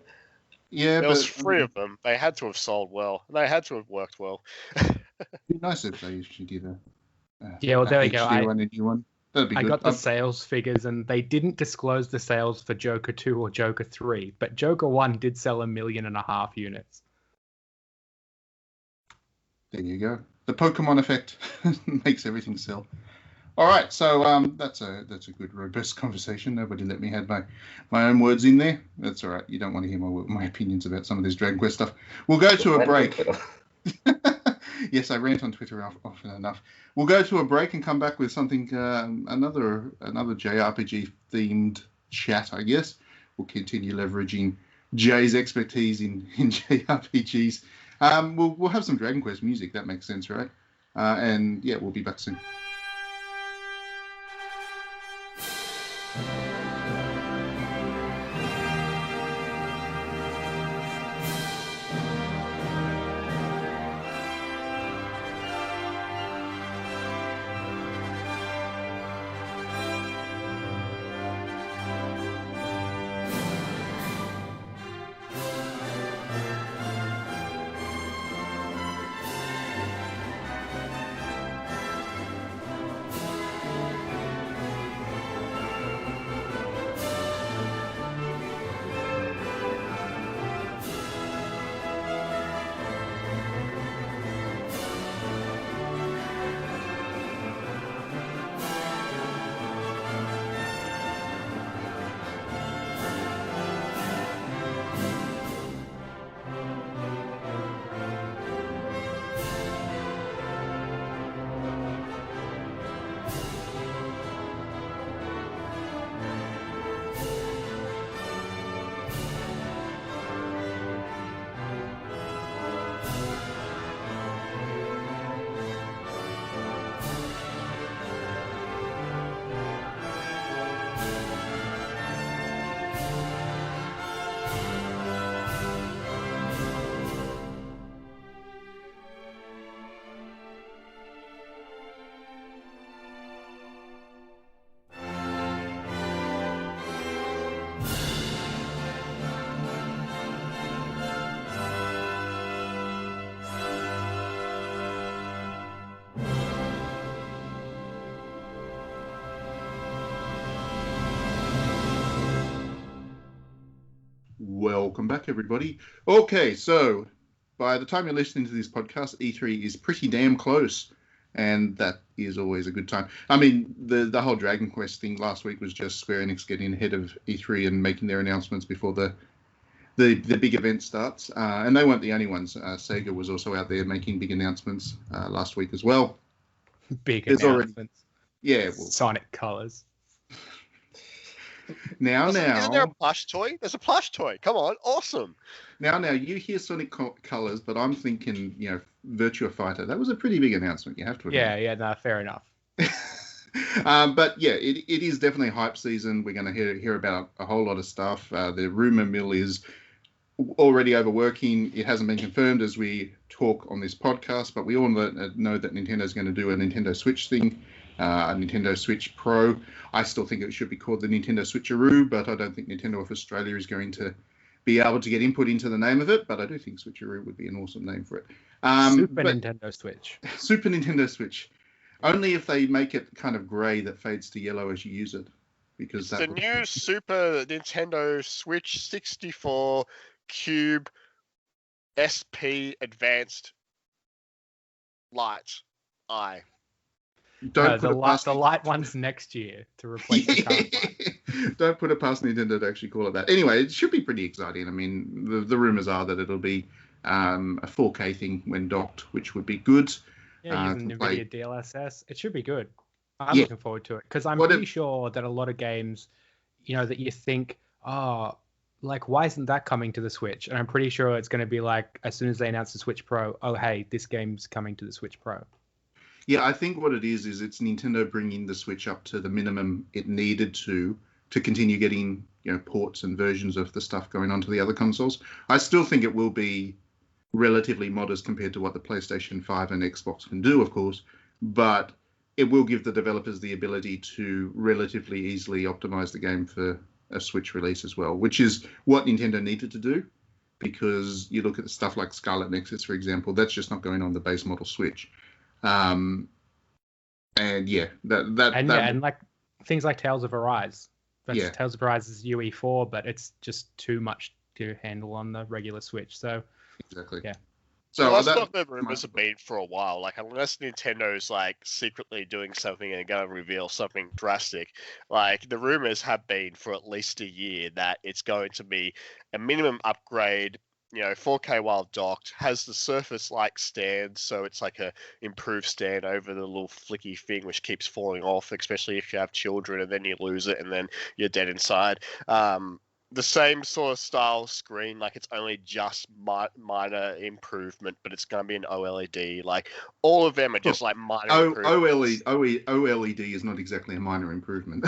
Yeah, There but was 3 of them. They had to have sold well. They had to have worked well. it'd be nice if they actually did a Yeah, well, there we go. HD one, a new one. That'd be I good. got the sales figures, and they didn't disclose the sales for Joker 2 or Joker 3, but Joker 1 did sell 1.5 million units. There you go. The Pokemon effect makes everything sell. All right, so that's a good robust conversation. Nobody let me have my own words in there. That's all right. You don't want to hear my opinions about some of this Dragon Quest stuff. We'll go to a break. Yes, I rant on Twitter often enough. We'll go to a break and come back with something, another JRPG themed chat, I guess. We'll continue leveraging Jay's expertise in JRPGs. We'll have some Dragon Quest music. That makes sense, right? And yeah, we'll be back soon. Welcome back, everybody. Okay, so by the time you're listening to this podcast, E3 is pretty damn close, and that is always a good time. I mean, the whole Dragon Quest thing last week was just Square Enix getting ahead of E3 and making their announcements before the big event starts. And they weren't the only ones. Sega was also out there making big announcements last week as well. Big There's announcements. Yeah, well, Sonic Colors. Now, Isn't there a plush toy? There's a plush toy. Come on, awesome. now, you hear Sonic Colors, but I'm thinking, Virtua Fighter. That was a pretty big announcement. You have to admit. Yeah, no, fair enough. But yeah, it is definitely hype season. We're going to hear about a whole lot of stuff. The rumor mill is already overworking. It hasn't been confirmed as we talk on this podcast, but we all know that Nintendo's going to do a Nintendo Switch thing, a Nintendo Switch Pro. I still think it should be called the Nintendo Switcheroo, but I don't think Nintendo of Australia is going to be able to get input into the name of it, but I do think Switcheroo would be an awesome name for it. Nintendo Switch. Super Nintendo Switch. Only if they make it kind of grey that fades to yellow as you use it. Because It's the new Super Nintendo Switch 64 Cube SP Advanced Light Eye. The light one's next year to replace the current one. Don't put it past Nintendo to actually call it that. Anyway, it should be pretty exciting. I mean, the rumors are that it'll be a 4K thing when docked, which would be good. Yeah, using NVIDIA DLSS. It should be good. I'm looking forward to it because I'm pretty sure that a lot of games, that you think, why isn't that coming to the Switch? And I'm pretty sure it's going to be like, as soon as they announce the Switch Pro, oh, hey, this game's coming to the Switch Pro. Yeah, I think what it is it's Nintendo bringing the Switch up to the minimum it needed to continue getting, ports and versions of the stuff going onto the other consoles. I still think it will be relatively modest compared to what the PlayStation 5 and Xbox can do, of course, but it will give the developers the ability to relatively easily optimize the game for a Switch release as well, which is what Nintendo needed to do, because you look at stuff like Scarlet Nexus, for example, that's just not going on the base model Switch. And like things like Tales of Arise. Tales of Arise is UE4, but it's just too much to handle on the regular Switch. So exactly. Yeah. So that's what the rumors have been for a while. Like, unless Nintendo's secretly doing something and going to reveal something drastic, the rumors have been for at least a year that it's going to be a minimum upgrade. 4K while docked, has the Surface-like stand, so it's like a improved stand over the little flicky thing which keeps falling off, especially if you have children and then you lose it and then you're dead inside. The same sort of style screen, it's only just minor improvement, but it's going to be an OLED. All of them are just minor improvements. OLED is not exactly a minor improvement.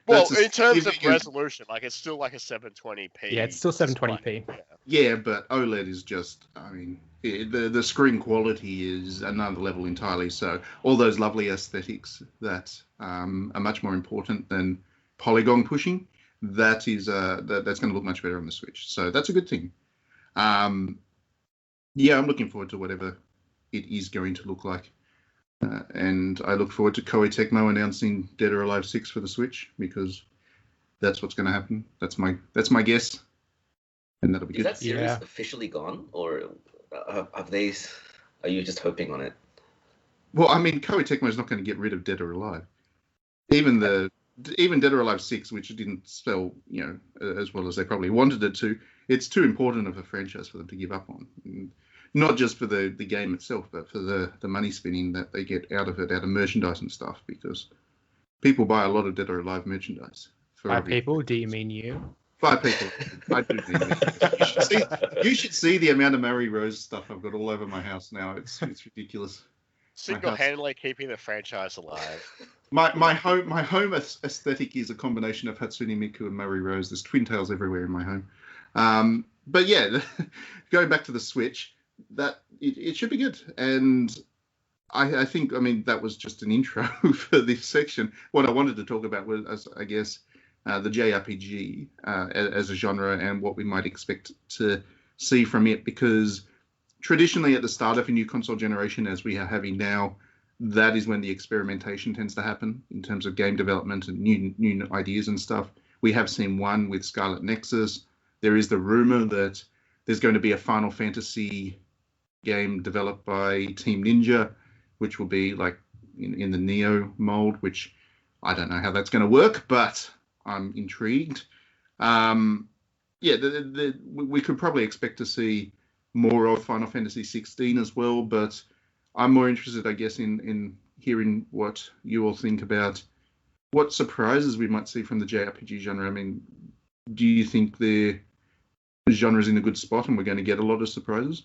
In terms of resolution, it's still a 720p. Yeah, it's still 720p. Yeah, but OLED is just, the screen quality is another level entirely. So all those lovely aesthetics that are much more important than polygon pushing, that's going to look much better on the Switch. So that's a good thing. I'm looking forward to whatever it is going to look like. And I look forward to Koei Tecmo announcing Dead or Alive 6 for the Switch, because that's what's going to happen. That's my guess, and that'll be good. Is that series officially gone, or are you just hoping on it? Well, I mean, Koei Tecmo is not going to get rid of Dead or Alive. Even Dead or Alive 6, which didn't sell, as well as they probably wanted it to, it's too important of a franchise for them to give up on. And not just for the game itself, but for the money spinning that they get out of it, out of merchandise and stuff, because people buy a lot of Dead or Alive merchandise. By people, do you mean you? By people. I do mean you. You should see the amount of Mary Rose stuff I've got all over my house now. It's ridiculous. Single-handedly keeping the franchise alive. My home aesthetic is a combination of Hatsune Miku and Mary Rose. There's twin tails everywhere in my home. But yeah, going back to the Switch, that it should be good. And I think, that was just an intro for this section. What I wanted to talk about was, I guess, the JRPG as a genre and what we might expect to see from it, because traditionally at the start of a new console generation, as we are having now, that is when the experimentation tends to happen in terms of game development and new ideas and stuff. We have seen one with Scarlet Nexus. There is the rumor that There's going to be a Final Fantasy game developed by Team Ninja, which will be like in the Neo mold, which I don't know how that's going to work, but I'm intrigued. We could probably expect to see more of Final Fantasy 16 as well, but I'm more interested, I guess, in hearing what you all think about what surprises we might see from the JRPG genre. I mean, do you think the genre's in a good spot and we're going to get a lot of surprises?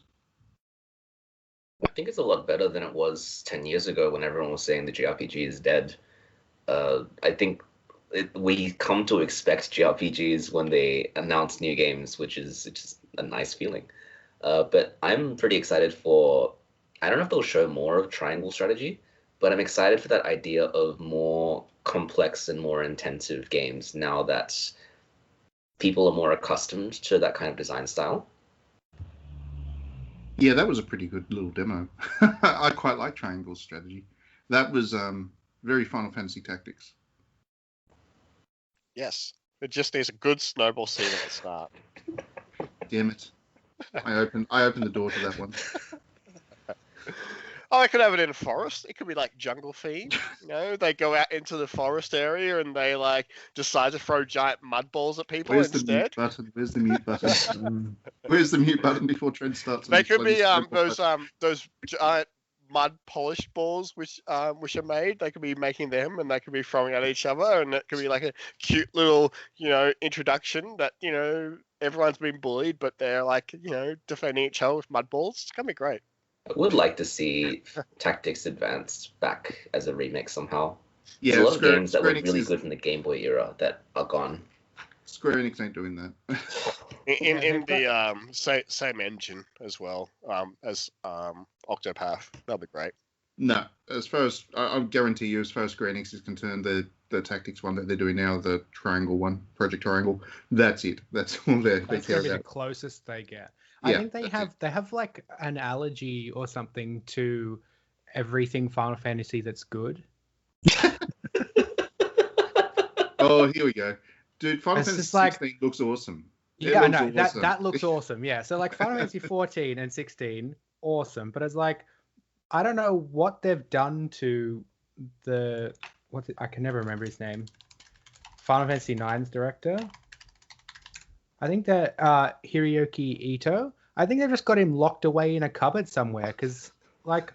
I think it's a lot better than it was 10 years ago when everyone was saying the JRPG is dead. I think we come to expect JRPGs when they announce new games, which is just a nice feeling. But I'm pretty excited for, I don't know if they'll show more of triangle strategy, but I'm excited for that idea of more complex and more intensive games now that people are more accustomed to that kind of design style. Yeah, that was a pretty good little demo. I quite like triangle strategy. That was very Final Fantasy Tactics. Yes. It just needs a good snowball scene at the start. Damn it. I opened the door to that one. Oh, I could have it in a forest. It could be like jungle theme. You know, they go out into the forest area and they like decide to throw giant mud balls at people Where's the instead. mute button? Where's the mute button? Where's the mute button before Trent starts? They could be those giant mud polished balls which are made. They could be making them and they could be throwing at each other, and it could be like a cute little, introduction that, everyone's been bullied, but they're like, defending each other with mud balls. It's gonna be great. I would like to see Tactics Advanced back as a remake somehow. Yeah, there's a lot of games that were really good from the Game Boy era that are gone. Square Enix ain't doing that. in the same engine as well, as Octopath. That'll be great. No, as far as I guarantee you, as far as Square Enix is concerned, the Tactics one that they're doing now, the Triangle one, Project Triangle, that's it. That's all they That's care gonna be the about. closest they get. Yeah, I think they have like an allergy or something to everything Final Fantasy that's good. Oh, here we go, dude. Final It's Fantasy just like- 16 looks awesome. Yeah, I know awesome. that looks awesome. Yeah, so like Final Fantasy 14 and 16, awesome. But it's like, I don't know what they've done to I can never remember his name. Final Fantasy 9's director. I think that Hiroyuki Ito. I think they've just got him locked away in a cupboard somewhere because, like,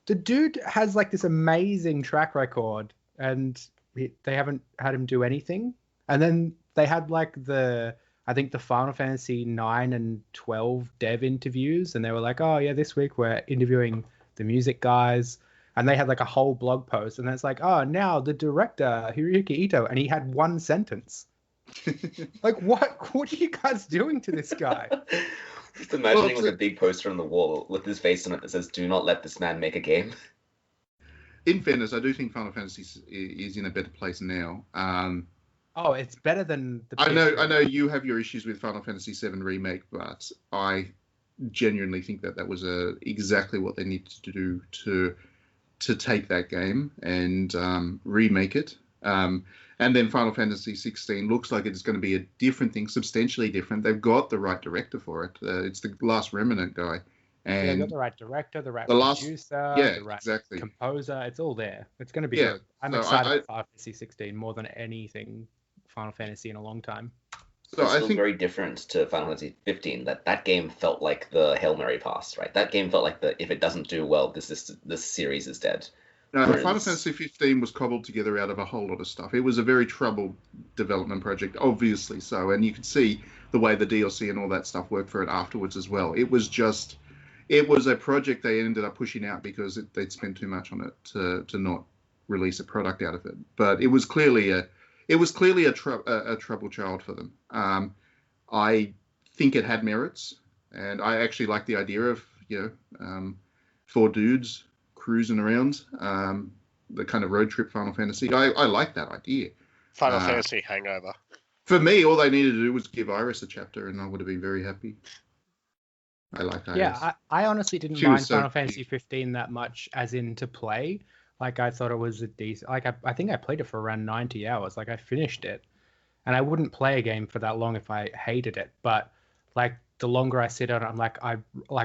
the dude has like this amazing track record, and they haven't had him do anything. And then they had like I think the Final Fantasy 9 and 12 dev interviews, and they were like, oh yeah, this week we're interviewing the music guys, and they had like a whole blog post, and it's like, oh, now the director Hiroyuki Ito, and he had one sentence. Like, what are you guys doing to this guy? Just imagining like a big poster on the wall with his face on it that says, do not let this man make a game. In fairness, I do think Final Fantasy is in a better place now. Oh, it's better than the I know you have your issues with Final Fantasy VII Remake, but I genuinely think that was exactly what they needed to do to take that game and remake it. And then Final Fantasy 16 looks like it's going to be a different thing, substantially different. They've got the right director for it. It's the Last Remnant guy. And they've got the right director, the right producer, the right composer. It's all there. It's going to be good. I'm excited for Final Fantasy 16 more than anything Final Fantasy in a long time. So I think very different to Final Fantasy 15. That game felt like the Hail Mary pass, right? That game felt like if it doesn't do well, this series is dead. No, Final Fantasy 15 was cobbled together out of a whole lot of stuff. It was a very troubled development project, obviously so, and you could see the way the DLC and all that stuff worked for it afterwards as well. It was a project they ended up pushing out because they'd spent too much on it to not release a product out of it. But it was clearly a troubled child for them. I think it had merits, and I actually like the idea of 4 dudes cruising around, the kind of road trip Final Fantasy. I like that idea. Final Fantasy Hangover. For me, all they needed to do was give Iris a chapter, and I would have been very happy. I like Iris. Yeah, I honestly didn't mind Final Fantasy 15 that much, as in to play. Like, I thought it was a decent... Like, I think I played it for around 90 hours. Like, I finished it. And I wouldn't play a game for that long if I hated it. But, like, the longer I sit on it, I'm like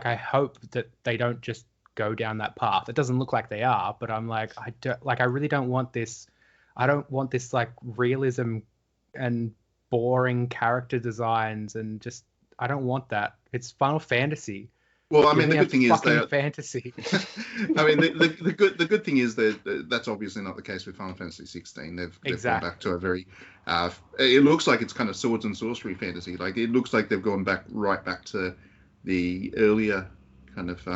I hope that they don't just go down that path. It doesn't look like they are, but I'm like I really don't want this. I don't want this like realism and boring character designs and just I don't want that. It's Final Fantasy. Well, I Give mean, me the good thing is fucking fantasy. I mean, the good thing is that that's obviously not the case with Final Fantasy 16. They've gone back to a very, it looks like it's kind of swords and sorcery fantasy. Like it looks like they've gone right back to the earlier kind of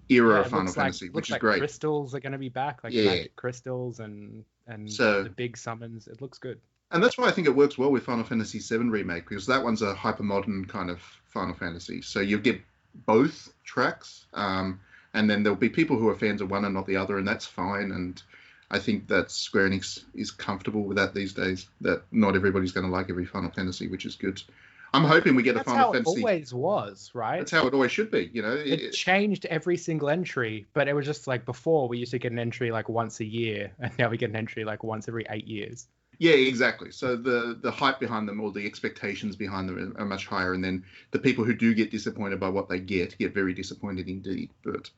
era of Final Fantasy, which is great. Crystals are going to be back, like magic crystals and so, the big summons. It looks good. And that's why I think it works well with Final Fantasy VII Remake, because that one's a hyper-modern kind of Final Fantasy. So you get both tracks, and then there'll be people who are fans of one and not the other, and that's fine. And I think that Square Enix is comfortable with that these days, that not everybody's going to like every Final Fantasy, which is good. I'm hoping we get a Final Fantasy. That's how it always was, right? That's how it always should be, you know. It changed every single entry, but it was just like before we used to get an entry like once a year, and now we get an entry like once every 8 years. Yeah, exactly. So the hype behind them or the expectations behind them are much higher, and then the people who do get disappointed by what they get very disappointed indeed. But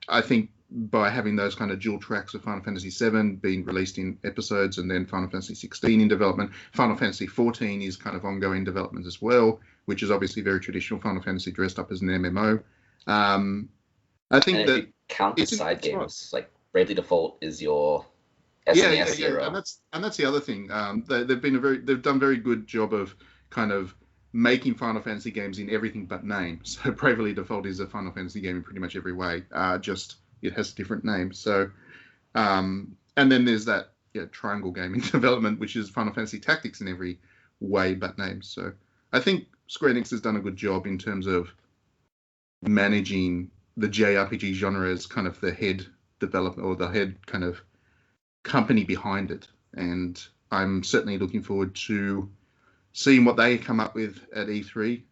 I think by having those kind of dual tracks of Final Fantasy VII being released in episodes and then Final Fantasy 16 in development, Final Fantasy 14 is kind of ongoing development as well, which is obviously very traditional Final Fantasy dressed up as an MMO. I think and if you count the side games, like Bravely Default is your SNES era. And that's the other thing. They've done a very good job of kind of making Final Fantasy games in everything but name. So Bravely Default is a Final Fantasy game in pretty much every way. Just it has a different name. So and then there's that triangle game in development, which is Final Fantasy Tactics in every way but name. So I think Square Enix has done a good job in terms of managing the JRPG genre as kind of the head developer or the head kind of company behind it, and I'm certainly looking forward to seeing what they come up with at E3.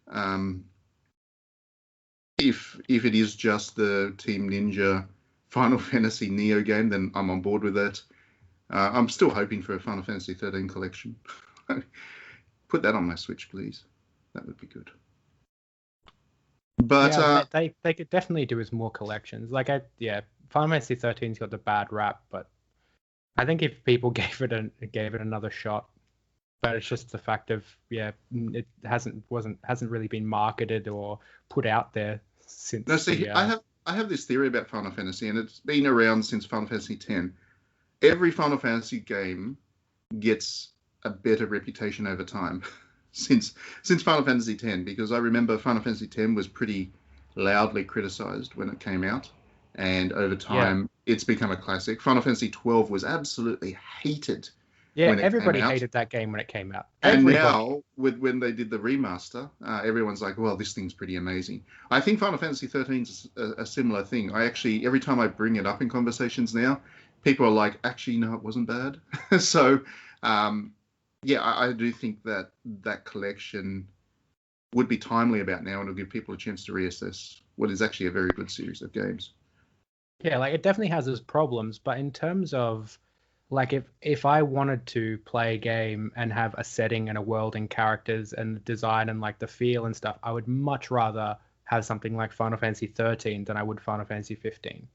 If it is just the Team Ninja Final Fantasy Neo game, then I'm on board with it. I'm still hoping for a Final Fantasy 13 collection. Put that on my Switch, please. That would be good. But they could definitely do with more collections. Like Final Fantasy 13's got the bad rap, but I think if people gave it another shot, but it's just the fact of it hasn't really been marketed or put out there since. No, see, I have this theory about Final Fantasy, and it's been around since Final Fantasy X. Every Final Fantasy game gets a better reputation over time since Final Fantasy X, because I remember Final Fantasy X was pretty loudly criticized when it came out. And over time, it's become a classic. Final Fantasy XII was absolutely hated. Yeah, everybody hated that game when it came out. And now, when they did the remaster, everyone's like, well, this thing's pretty amazing. I think Final Fantasy XIII is a similar thing. Every time I bring it up in conversations now, people are like, actually, no, it wasn't bad. So, I do think that collection would be timely about now, and it'll give people a chance to reassess what is actually a very good series of games. Yeah, like it definitely has its problems, but in terms of like if I wanted to play a game and have a setting and a world and characters and design and like the feel and stuff, I would much rather have something like Final Fantasy 13 than I would Final Fantasy 15.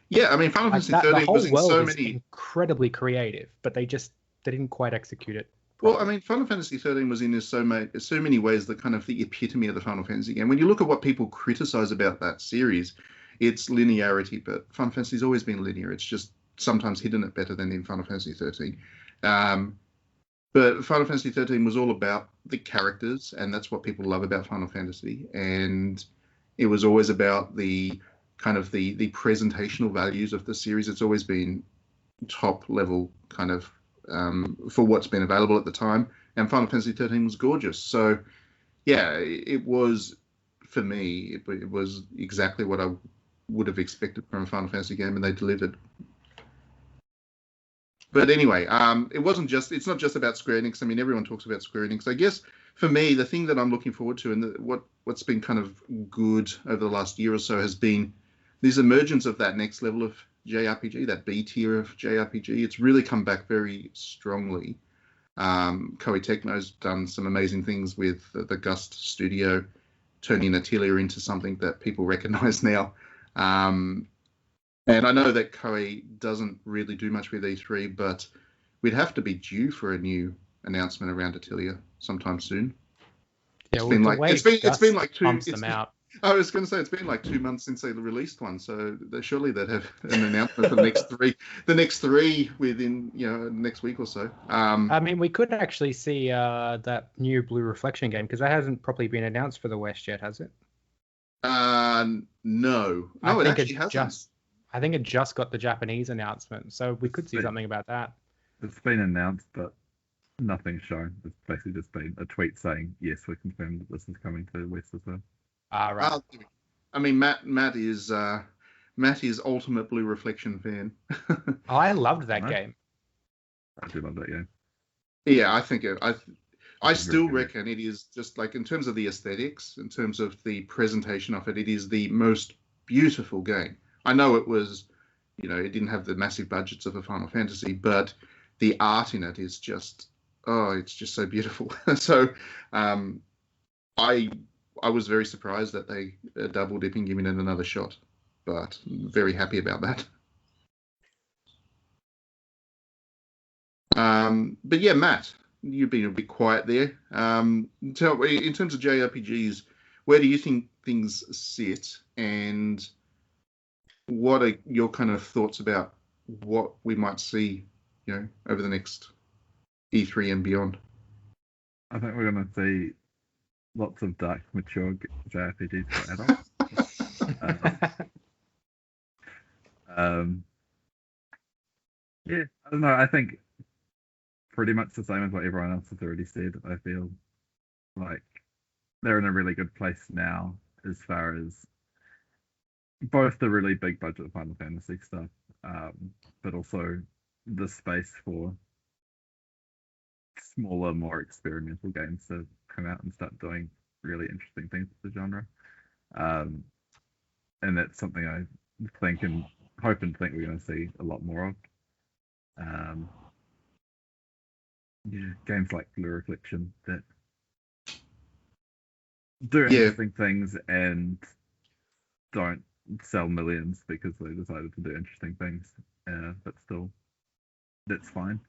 Yeah, I mean Final Fantasy 13 was in so many incredibly creative, but they didn't quite execute it. Well, I mean, Final Fantasy 13 was in so many ways the kind of the epitome of the Final Fantasy game. When you look at what people criticize about that series, it's linearity, but Final Fantasy's always been linear. It's just sometimes hidden it better than in Final Fantasy 13. But Final Fantasy 13 was all about the characters, and that's what people love about Final Fantasy. And it was always about the kind of the presentational values of the series. It's always been top level kind of for what's been available at the time. And Final Fantasy 13 was gorgeous. So, yeah, it was, for me, it was exactly what I would have expected from a Final Fantasy game, and they delivered. But anyway, it's not just about Square Enix. I mean, everyone talks about Square Enix. I guess for me, the thing that I'm looking forward to and what's been kind of good over the last year or so has been this emergence of that next level of JRPG, that B tier of JRPG. It's really come back very strongly. Koei Tecmo's done some amazing things with the Gust studio. turning Atelier into something that people recognize now. And I know that Koei doesn't really do much with E3, but we'd have to be due for a new announcement around Atelier sometime soon. Yeah, It's been like pumps them out. I was going to say it's been like 2 months since they released one, so surely they'd have an announcement for the next three within next week or so. I mean, we could actually see that new Blue Reflection game because that hasn't properly been announced for the West yet, has it? No, it actually hasn't. I think it just got the Japanese announcement, so we could see something about that. It's been announced, but nothing's shown. It's basically just been a tweet saying, yes, we confirmed that this is coming to the West as well. Right. I mean, Matt is ultimate Blue Reflection fan. I loved that game. I do love that game. Yeah, I think I still reckon it is just like in terms of the aesthetics, in terms of the presentation of it, it is the most beautiful game. I know it was, it didn't have the massive budgets of a Final Fantasy, but the art in it is just, it's just so beautiful. So, I was very surprised that they double dipping, giving it another shot, but very happy about that. But yeah, Matt, you've been a bit quiet there. In terms of JRPGs, where do you think things sit, and what are your kind of thoughts about what we might see, over the next E3 and beyond? I think we're going to see lots of dark, mature JRPGs for adults. Yeah, I don't know. I think pretty much the same as what everyone else has already said. I feel like they're in a really good place now as far as both the really big budget Final Fantasy stuff, but also the space for smaller, more experimental games to come out and start doing really interesting things with the genre. And that's something I think and hope and think we're going to see a lot more of. Games like Blue Reflection that do interesting things and don't sell millions because they decided to do interesting things, but still, that's fine.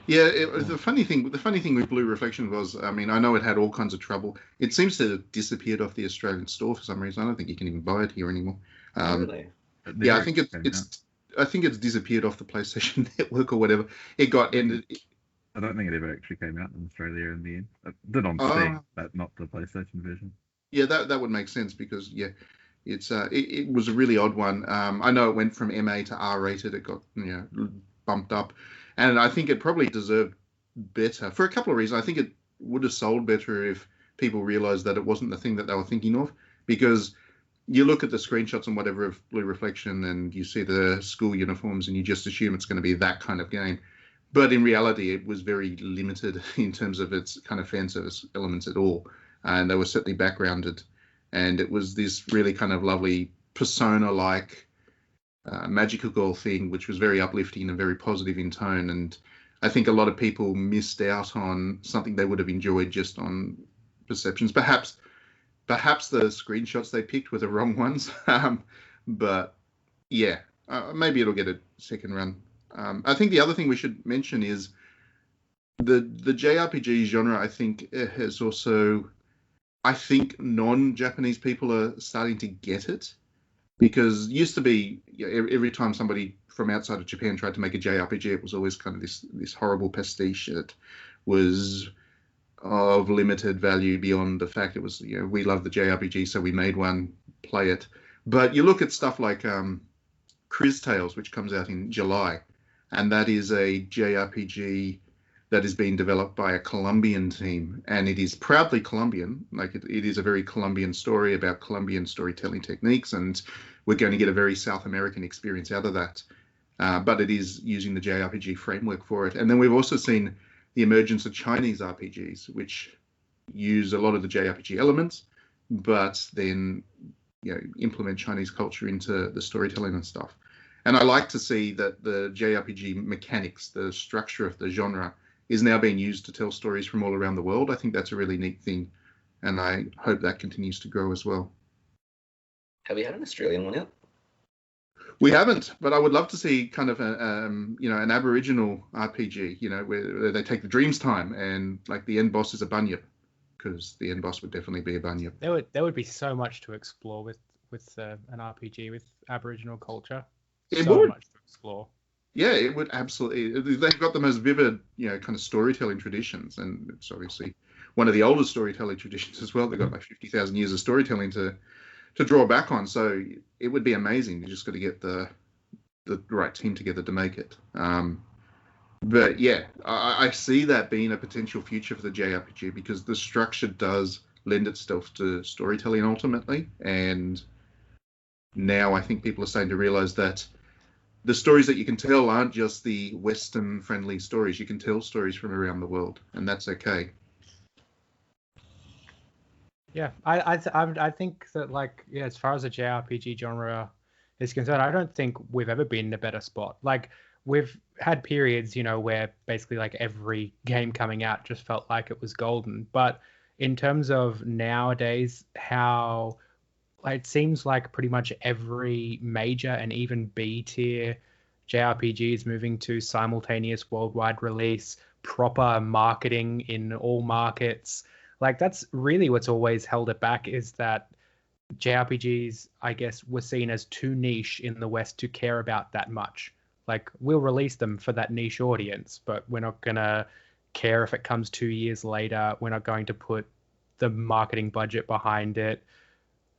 The funny thing with Blue Reflection was, I mean, I know it had all kinds of trouble. It seems to have disappeared off the Australian store for some reason. I don't think you can even buy it here anymore. Really? Yeah, I think it's disappeared off the PlayStation Network or whatever. It got ended. I don't think it ever actually came out in Australia in the end. It did on Steam, but not the PlayStation version. Yeah, that would make sense because it's it was a really odd one. I know it went from MA to R rated. It got bumped up, and I think it probably deserved better for a couple of reasons. I think it would have sold better if people realized that it wasn't the thing that they were thinking of, because you look at the screenshots and whatever of Blue Reflection and you see the school uniforms and you just assume it's going to be that kind of game. But in reality, it was very limited in terms of its kind of fan service elements at all. And they were certainly backgrounded. And it was this really kind of lovely Persona-like magical girl thing, which was very uplifting and very positive in tone. And I think a lot of people missed out on something they would have enjoyed just on perceptions. Perhaps the screenshots they picked were the wrong ones. But yeah, maybe it'll get a second run. I think the other thing we should mention is the JRPG genre. I think has also, I think non-Japanese people are starting to get it, because it used to be every time somebody from outside of Japan tried to make a JRPG, it was always kind of this horrible pastiche that was of limited value beyond the fact it was, we love the JRPG, so we made one, play it. But you look at stuff like Criz Tales, which comes out in July, and that is a JRPG that is being developed by a Colombian team, and it is proudly Colombian. Like it is a very Colombian story about Colombian storytelling techniques, and we're going to get a very South American experience out of that. But it is using the JRPG framework for it. And then we've also seen the emergence of Chinese RPGs, which use a lot of the JRPG elements, but then implement Chinese culture into the storytelling and stuff. And I like to see that the JRPG mechanics, the structure of the genre, is now being used to tell stories from all around the world. I think that's a really neat thing, and I hope that continues to grow as well. Have we had an Australian one yet? We haven't, but I would love to see kind of an Aboriginal RPG, where they take the Dreams time and like the end boss is a bunyip, because the end boss would definitely be a bunyip. There would be so much to explore with an RPG with Aboriginal culture. It so would. much to explore. Yeah, it would absolutely. They've got the most vivid, kind of storytelling traditions, and it's obviously one of the oldest storytelling traditions as well. They've got like 50,000 years of storytelling to draw back on. So it would be amazing. You just got to get the right team together to make it. But yeah, I see that being a potential future for the JRPG, because the structure does lend itself to storytelling ultimately. And now I think people are starting to realize that the stories that you can tell aren't just the Western-friendly stories. You can tell stories from around the world, and that's okay. Yeah, I think that, like, yeah, as far as the JRPG genre is concerned, I don't think we've ever been in a better spot. Like, we've had periods, where basically like every game coming out just felt like it was golden. But in terms of nowadays, how it seems like pretty much every major and even B tier JRPG is moving to simultaneous worldwide release, proper marketing in all markets. Like, that's really what's always held it back, is that JRPGs, I guess, were seen as too niche in the West to care about that much. Like, we'll release them for that niche audience, but we're not going to care if it comes 2 years later. We're not going to put the marketing budget behind it.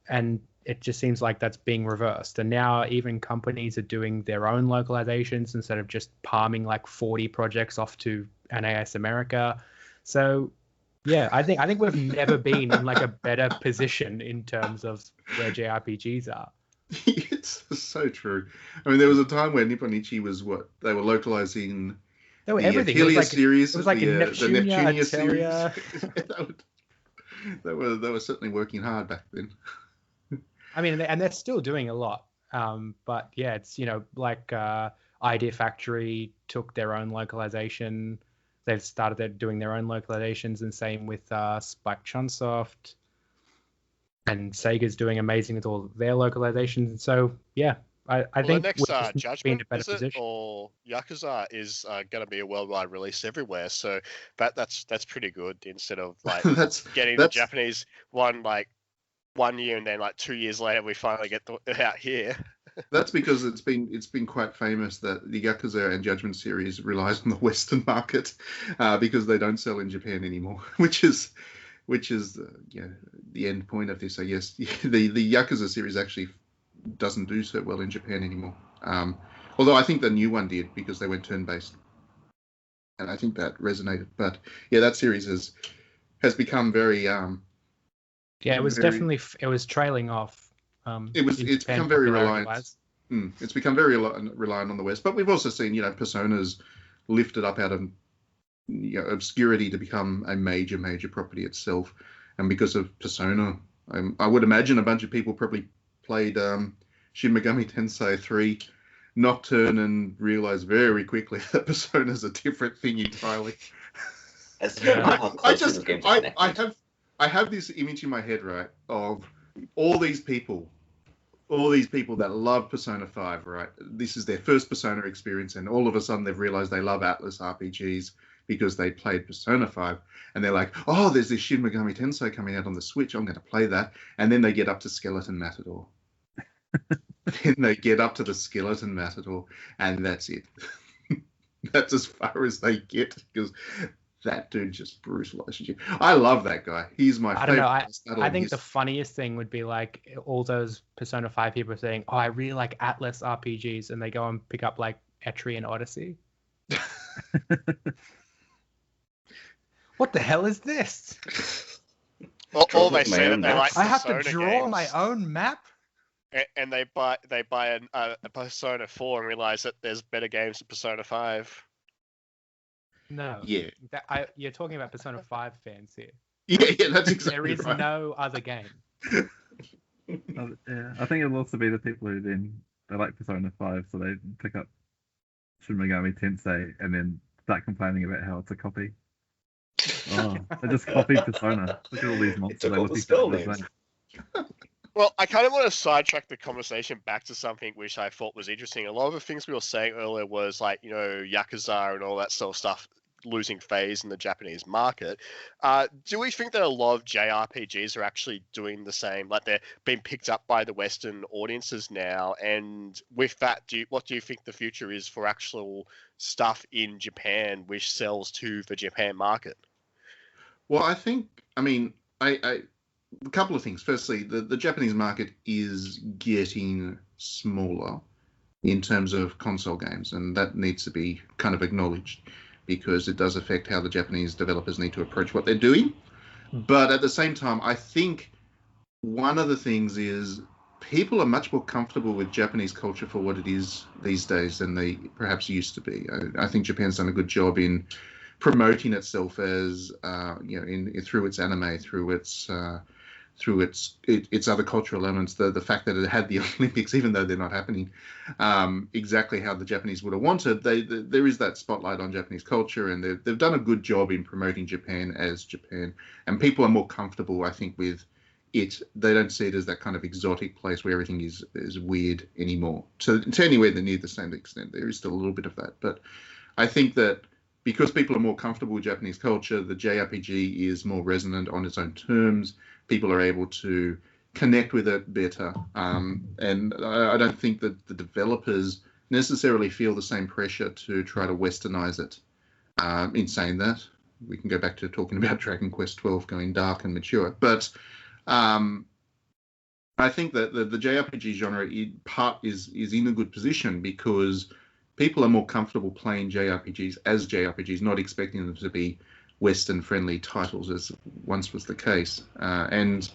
And it just seems like that's being reversed. And now even companies are doing their own localizations instead of just palming like 40 projects off to NAS America. So yeah, I think we've never been in like a better position in terms of where JRPGs are. It's so true. I mean, there was a time where Nippon Ichi was they were localizing They were the everything. Helia series. It was like the Neptunia, series. They were certainly working hard back then. I mean, and they're still doing a lot. But yeah, it's, like Idea Factory took their own localization. They've started doing their own localizations, and same with Spike Chunsoft. And Sega's doing amazing with all their localizations. And so, yeah, I think the next we're just Judgment, being in a better is it? position. Or Yakuza is going to be a worldwide release everywhere. So that's pretty good, instead of like getting the Japanese one like 1 year and then like 2 years later we finally get it out here. That's because it's been quite famous that the Yakuza and Judgment series relies on the Western market because they don't sell in Japan anymore, which is the end point of this, I guess. The Yakuza series actually doesn't do so well in Japan anymore. Although I think the new one did, because they went turn-based, and I think that resonated. But yeah, that series has become very yeah, it was definitely it was trailing off. It's become very reliant. It's become very reliant on the West, but we've also seen Persona's lifted up out of obscurity to become a major property itself, and because of Persona, I would imagine a bunch of people probably played Shin Megami Tensei 3 Nocturne and realized very quickly that Persona's a different thing entirely. I have this image in my head, right, of all these people that love Persona 5, right? This is their first Persona experience, and all of a sudden they've realized they love Atlas RPGs because they played Persona 5, and they're like, oh, there's this Shin Megami Tensei coming out on the Switch, I'm going to play that. And then they get up to Skeleton Matador. Then they get up to the Skeleton Matador, and that's it. That's as far as they get, because that dude just brutalized you. I love that guy. He's my favorite. I don't know. I think the funniest thing would be like all those Persona 5 people saying, oh, I really like Atlas RPGs, and they go and pick up like Etrian Odyssey. What the hell is this? All they say that they like I have to Persona draw games, my own map? and they buy a Persona 4 and realize that there's better games than Persona 5. No. Yeah. You're talking about Persona 5 fans here. Yeah, that's exactly There is right. no other game. Yeah, I think it'll also be the people who they like Persona 5, so they pick up Shin Megami Tensei and then start complaining about how it's a copy. Oh, they just copied Persona. Look at all these monsters. took They all look the exactly spell the same. Well, I kind of want to sidetrack the conversation back to something which I thought was interesting. A lot of the things we were saying earlier was like, Yakuza and all that sort of stuff losing phase in the Japanese market. Do we think that a lot of JRPGs are actually doing the same? Like they're being picked up by the Western audiences now, and with that, what do you think the future is for actual stuff in Japan which sells to the Japan market? Well, a couple of things. Firstly, the Japanese market is getting smaller in terms of console games, and that needs to be kind of acknowledged because it does affect how the Japanese developers need to approach what they're doing. But at the same time, I think one of the things is people are much more comfortable with Japanese culture for what it is these days than they perhaps used to be. I think Japan's done a good job in promoting itself as, through its anime, through its other cultural elements, the fact that it had the Olympics, even though they're not happening exactly how the Japanese would have wanted, there is that spotlight on Japanese culture, and they've done a good job in promoting Japan as Japan, and people are more comfortable, I think, with it. They don't see it as that kind of exotic place where everything is weird anymore. To anywhere near the same extent, there is still a little bit of that, but I think that because people are more comfortable with Japanese culture, the JRPG is more resonant on its own terms. People are able to connect with it better. And I don't think that the developers necessarily feel the same pressure to try to westernize it. In saying that, we can go back to talking about Dragon Quest XII going dark and mature. But I think that the JRPG genre is in a good position because people are more comfortable playing JRPGs as JRPGs, not expecting them to be Western-friendly titles as once was the case. And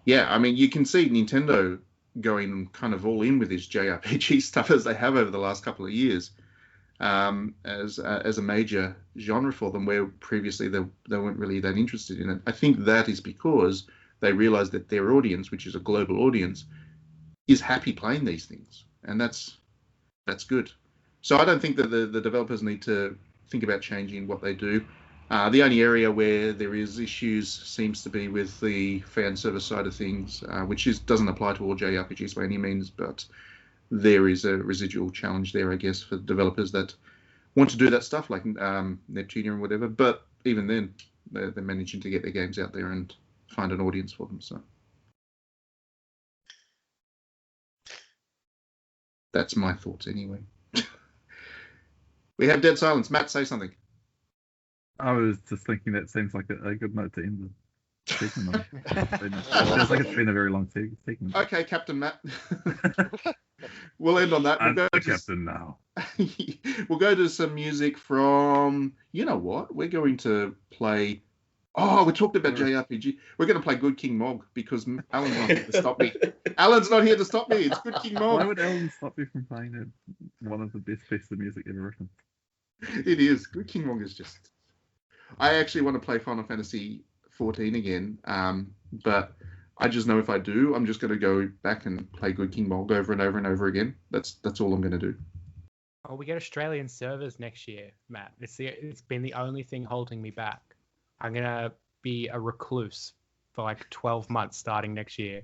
yeah, I mean, you can see Nintendo going kind of all in with this JRPG stuff as they have over the last couple of years as a major genre for them, where previously they weren't really that interested in it. I think that is because they realized that their audience, which is a global audience, is happy playing these things. And that's good. So I don't think that the developers need to think about changing what they do. The only area where there is issues seems to be with the fan service side of things, which doesn't apply to all JRPGs by any means, but there is a residual challenge there, I guess, for developers that want to do that stuff, like Neptunia and whatever. But even then, they're managing to get their games out there and find an audience for them. So that's my thoughts anyway. We have dead silence. Matt, say something. I was just thinking that seems like a good note to end the segment on. It feels like it's been a very long segment. Okay, Captain Matt. We'll end on that. I'm the captain now. We'll go to some music from, you know what? We're going to play... Oh, we talked about JRPG. We're going to play Good King Mog because Alan's not here to stop me. Alan's not here to stop me. It's Good King Mog. Why would Alan stop you from playing one of the best pieces of music ever written? It is. Good King Mog is just... I actually want to play Final Fantasy 14 again, but I just know if I do, I'm just going to go back and play Good King Mog over and over and over again. That's all I'm going to do. Oh, we get Australian servers next year, Matt. It's been the only thing holding me back. I'm going to be a recluse for like 12 months starting next year.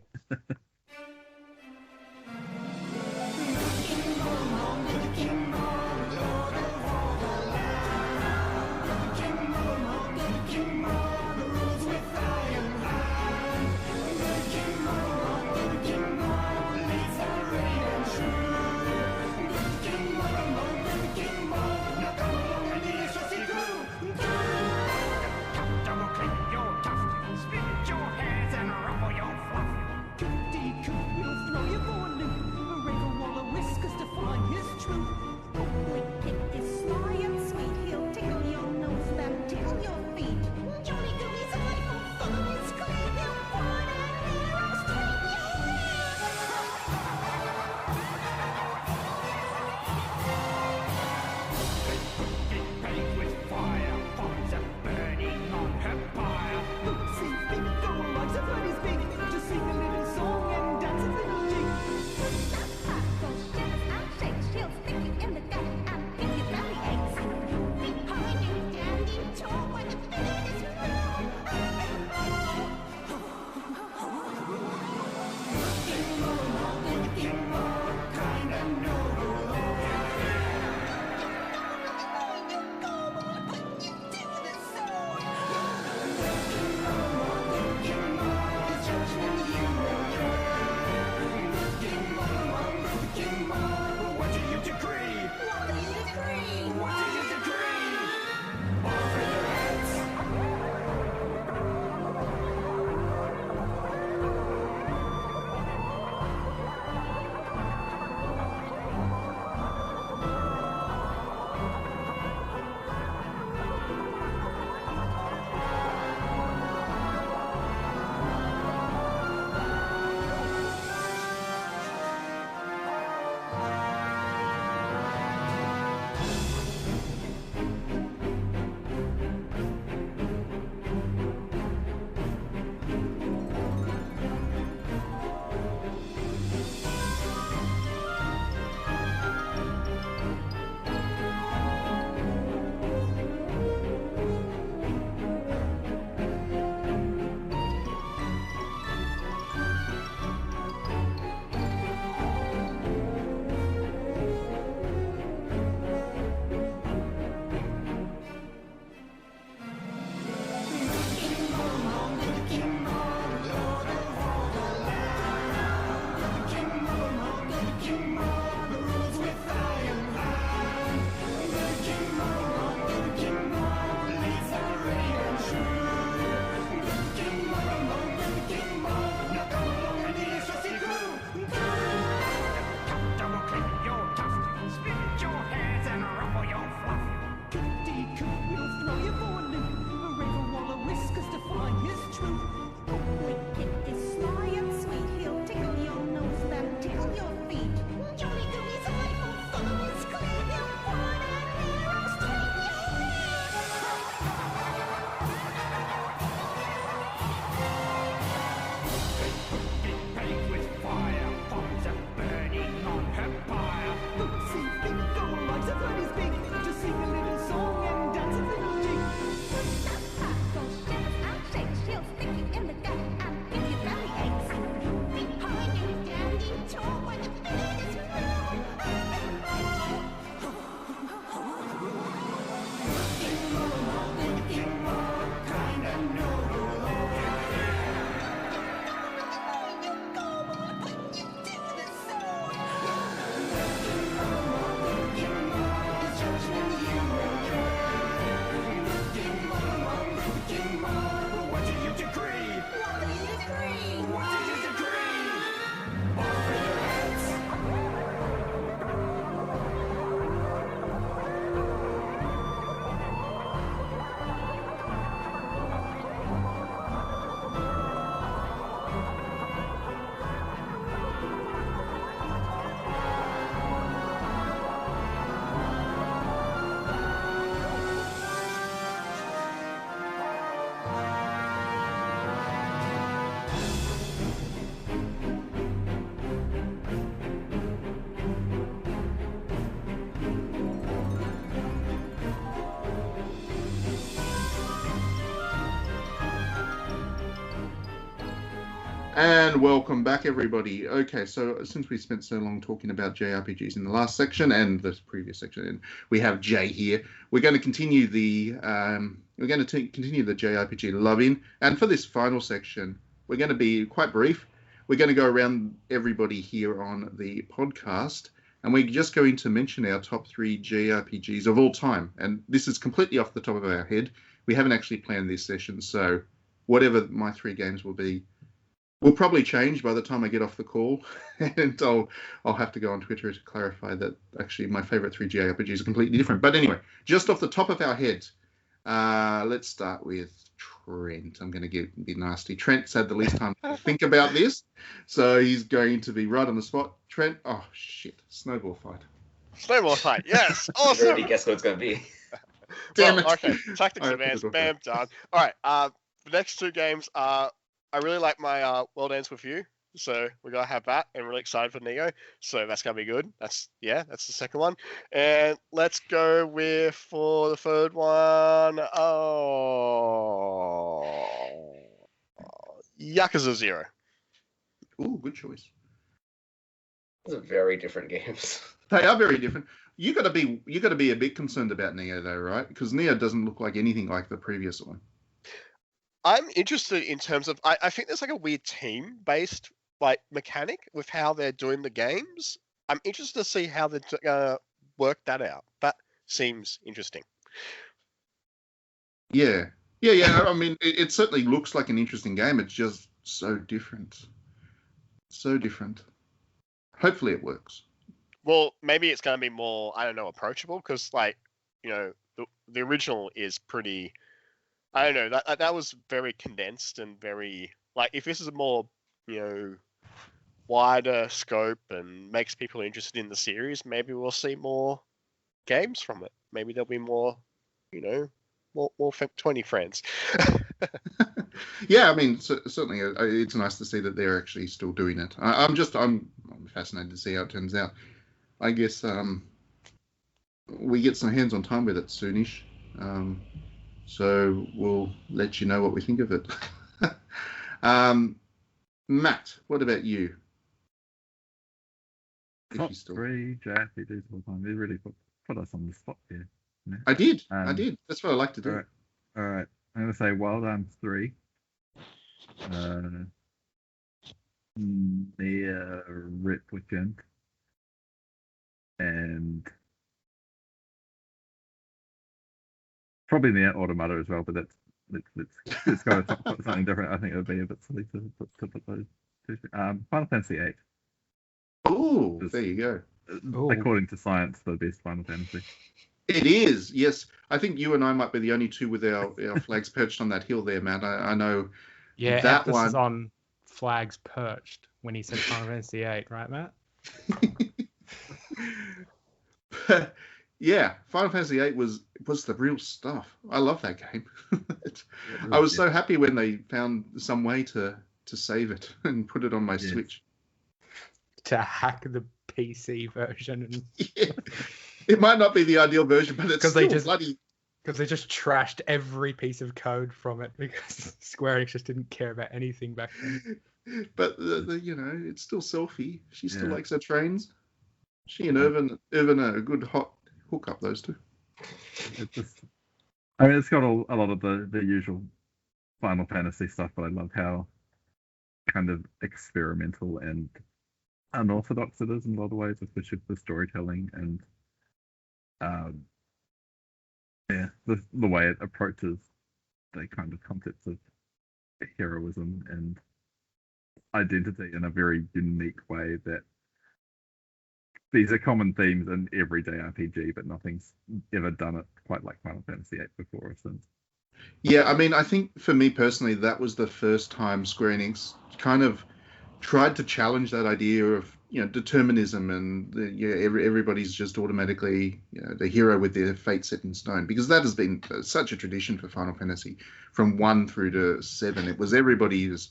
Split your hands and ruffle your fluff. And welcome back, everybody. Okay, so since we spent so long talking about JRPGs in the last section and the previous section, and we have Jay here, we're going to continue the continue the JRPG love-in. And for this final section, we're going to be quite brief. We're going to go around everybody here on the podcast, and we're just going to mention our top 3 JRPGs of all time. And this is completely off the top of our head. We haven't actually planned this session, so whatever my 3 games will be will probably change by the time I get off the call, and I'll have to go on Twitter to clarify that actually my favorite 3 JRPGs are completely different. But anyway, just off the top of our heads, let's start with Trent. I'm going to be nasty. Trent's had the least time to think about this, so he's going to be right on the spot. Trent, oh shit, Snowball Fight. Snowball Fight, yes, I awesome. already guessed what it's going to be. Damn it. Okay, tactics advanced, bam, done. All right, the next 2 games are. I really like my World Ends With You, so we're going to have that, and really excited for Neo, so that's going to be good. That's the second one. And let's go with, for the third one, Yakuza 0. Ooh, good choice. Those are very different games. They are very different. You got to be a bit concerned about Neo though, right? Because Neo doesn't look like anything like the previous one. I'm interested in terms of I think there's like a weird team-based like mechanic with how they're doing the games. I'm interested to see how they're gonna work that out. That seems interesting. Yeah. I mean, it certainly looks like an interesting game. It's just so different. So different. Hopefully it works. Well, maybe it's gonna be more, I don't know, approachable, because like, you know, the original is pretty. I don't know, that was very condensed and very, like, if this is a more, you know, wider scope and makes people interested in the series, maybe we'll see more games from it. Maybe there'll be more, you know, more 20 friends. Yeah, I mean, certainly it's nice to see that they're actually still doing it. I'm fascinated to see how it turns out. I guess we get some hands-on time with it soonish. So we'll let you know what we think of it. Matt, what about you? Top 3 JRPGs of all time. They really put us on the spot here. Yeah. I did. That's what I like to do. All right. I'm going to say Wild Arms 3. Near Replicant. And probably Near Automata as well, but let's go with something different. I think it would be a bit silly to put those 2. Final Fantasy VIII. Oh, there you go. According to science, the best Final Fantasy. It is, yes. I think you and I might be the only 2 with our flags perched on that hill there, Matt. I know. Yeah, that emphasis one on flags perched when he said Final Fantasy VIII, right, Matt? Yeah, Final Fantasy VIII was the real stuff. I love that game. I was so happy when they found some way to save it and put it on my Switch. To hack the PC version. Yeah. It might not be the ideal version, but it's still bloody. Because they just trashed every piece of code from it because Square Enix just didn't care about anything back then. But you know, it's still Selphie. She still likes her trains. She and Irvin are a good hot hookup, those 2. It's got a lot of the usual Final Fantasy stuff, but I love how kind of experimental and unorthodox it is in a lot of ways, especially with the storytelling and the way it approaches the kind of concepts of heroism and identity in a very unique way. That these are common themes in every JRPG, but nothing's ever done it quite like Final Fantasy VIII before or since. Yeah, I mean, I think for me personally, that was the first time Square Enix kind of tried to challenge that idea of, you know, determinism and everybody's just automatically, you know, the hero with their fate set in stone, because that has been such a tradition for Final Fantasy from 1 through to 7. It was everybody is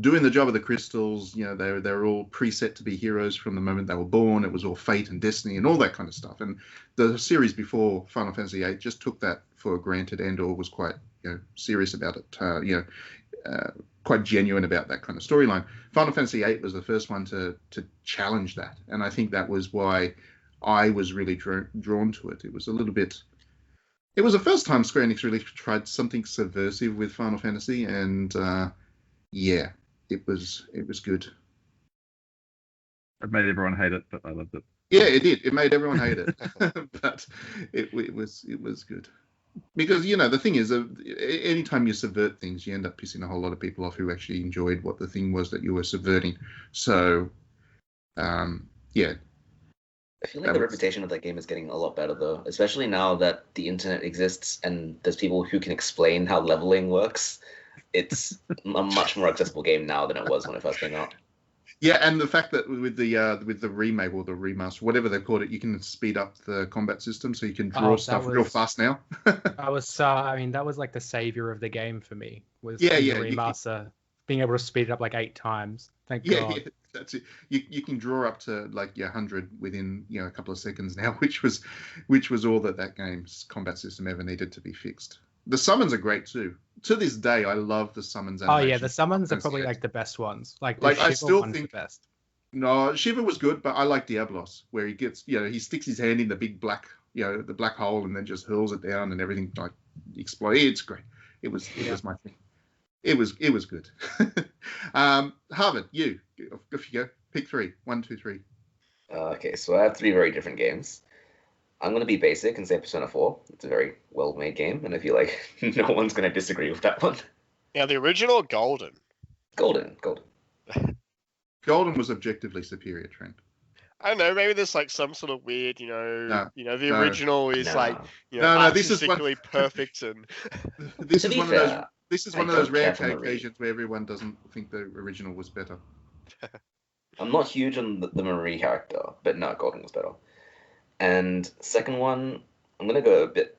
doing the job of the crystals. You know, they were all preset to be heroes from the moment they were born. It was all fate and destiny and all that kind of stuff. And the series before Final Fantasy VIII just took that for granted and or was quite, you know, serious about it. You know, quite genuine about that kind of storyline. Final Fantasy VIII was the first one to challenge that, and I think that was why I was really drawn to it. It was a little bit. It was the first time Square Enix really tried something subversive with Final Fantasy, and yeah, it was good. It made everyone hate it, but I loved it. Yeah, it did. It made everyone hate it, but it was good. Because, the thing is, anytime you subvert things, you end up pissing a whole lot of people off who actually enjoyed what the thing was that you were subverting. So, yeah. I feel like the reputation of that game is getting a lot better, though, especially now that the internet exists and there's people who can explain how leveling works. It's a much more accessible game now than it was when it first came out. Yeah, and the fact that with the remake or the remaster, whatever they called it, you can speed up the combat system, so you can draw stuff real fast now. That was like the savior of the game for me. Was the remaster, being able to speed it up like 8 times. Thank God. Yeah, that's it. You can draw up to like 100 within a couple of seconds now, which was all that game's combat system ever needed to be fixed. The summons are great too. To this day, I love the summons. Oh yeah, the summons are probably like the best ones. Like I still think the best. No, Shiva was good, but I like Diablos, where he gets, he sticks his hand in the big black, the black hole, and then just hurls it down, and everything like explodes. It's great. It was my thing. It was good. Harvard, you off you go. Pick 3. 1, 2, 3. Okay, so I have 3 very different games. I'm going to be basic and say Persona 4. It's a very well-made game, and I feel like no one's going to disagree with that one. Now, the original Golden. Golden. Golden was objectively superior, Trent. I don't know, maybe there's like some sort of weird, the original is like, this is particularly perfect, and this is one of those rare occasions where everyone doesn't think the original was better. I'm not huge on the Marie character, but no, Golden was better. And second one, I'm going to go a bit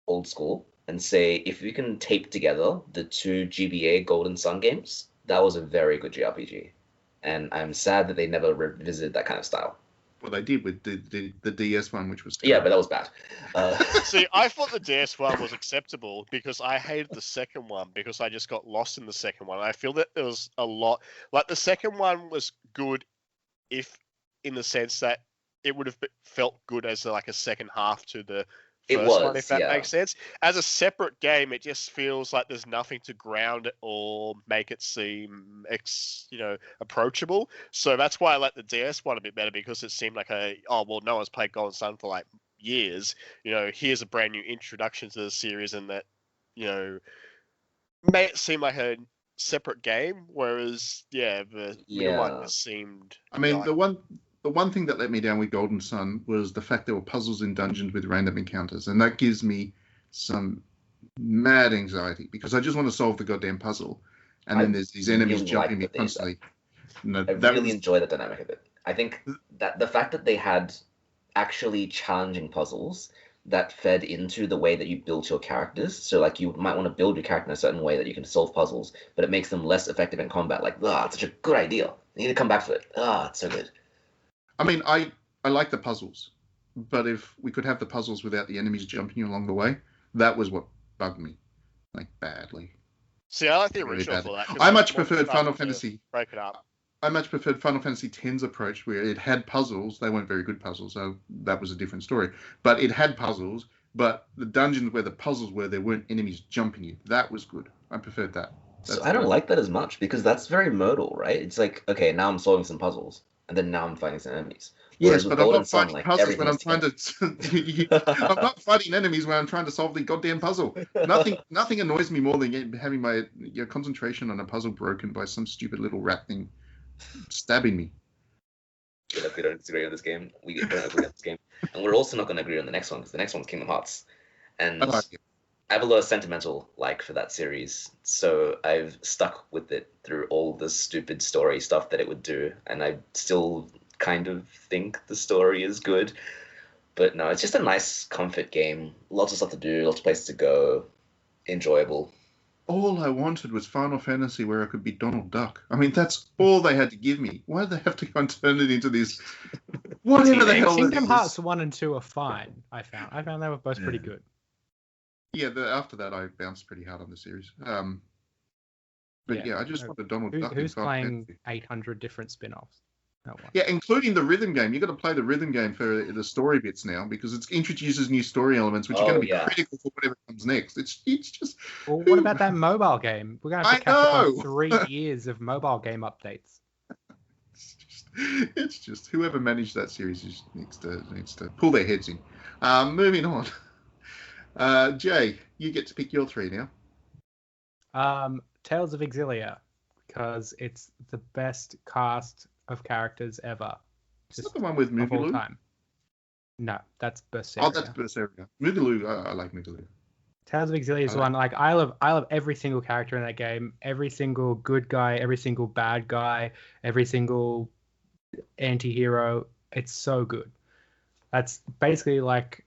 old school and say if we can tape together the 2 GBA Golden Sun games, that was a very good JRPG. And I'm sad that they never revisited that kind of style. Well, they did with the DS one, which was... Yeah, but that was bad. See, I thought the DS one was acceptable because I hated the second one because I just got lost in the second one. I feel that there was a lot... Like, the second one was good in the sense that it would have felt good as like a second half to the first one, if that makes sense. As a separate game, it just feels like there's nothing to ground it or make it seem, approachable. So that's why I like the DS one a bit better, because it seemed like no one's played Golden Sun for like years. Here's a brand new introduction to the series, and that, made it seem like a separate game. Whereas, the middle one just seemed. I mean, the one thing that let me down with Golden Sun was the fact there were puzzles in dungeons with random encounters, and that gives me some mad anxiety because I just want to solve the goddamn puzzle, and then there's these enemies jumping me constantly. I really enjoy the dynamic of it. I think that the fact that they had actually challenging puzzles that fed into the way that you built your characters. So like you might want to build your character in a certain way that you can solve puzzles, but it makes them less effective in combat. Like, it's such a good idea. I need to come back for it. It's so good. I mean, I like the puzzles, but if we could have the puzzles without the enemies jumping you along the way, that was what bugged me, like, badly. See, I like the original for that. I much preferred Final Fantasy. Break it up. I much preferred Final Fantasy X's approach, where it had puzzles. They weren't very good puzzles, so that was a different story. But it had puzzles, but the dungeons where the puzzles were, there weren't enemies jumping you. That was good. I preferred that. So I don't like that as much, because that's very modal, right? It's like, okay, now I'm solving some puzzles, and then now I'm fighting some enemies. Yes, but I'm not fighting puzzles when I'm trying to... I'm not fighting enemies when I'm trying to solve the goddamn puzzle. Nothing annoys me more than having my concentration on a puzzle broken by some stupid little rat thing stabbing me. Yeah, we don't disagree on this game. We don't agree on this game. And we're also not going to agree on the next one, because the next one's Kingdom Hearts. And I have a lot of sentimental for that series, so I've stuck with it through all the stupid story stuff that it would do, and I still kind of think the story is good. But no, it's just a nice comfort game. Lots of stuff to do, lots of places to go, enjoyable. All I wanted was Final Fantasy where I could be Donald Duck. I mean, that's all they had to give me. Why did they have to go and turn it into this? Whatever the hell. Kingdom Hearts 1 and 2 are fine. I found they were both pretty good. Yeah, after that I bounced pretty hard on the series. But yeah, I just want a Donald Duck. in Who's Final playing Fantasy. 800 different spin-offs? No one. Yeah, including the rhythm game. You've got to play the rhythm game for the story bits now because it introduces new story elements, which are going to be critical for whatever comes next. It's just. Well, what about that mobile game? We're going to have to catch up on 3 years of mobile game updates. It's just whoever managed that series just needs to pull their heads in. Moving on. Jay, you get to pick your 3 now. Tales of Exilia, because it's the best cast of characters ever. Is that the one with of all Mugalu? time. No, that's Berseria. Oh, that's Berseria. Mugalu, I like Mugalu. Tales of Exilia is the one. Like I love every single character in that game. Every single good guy, every single bad guy, every single anti-hero. It's so good. That's basically like,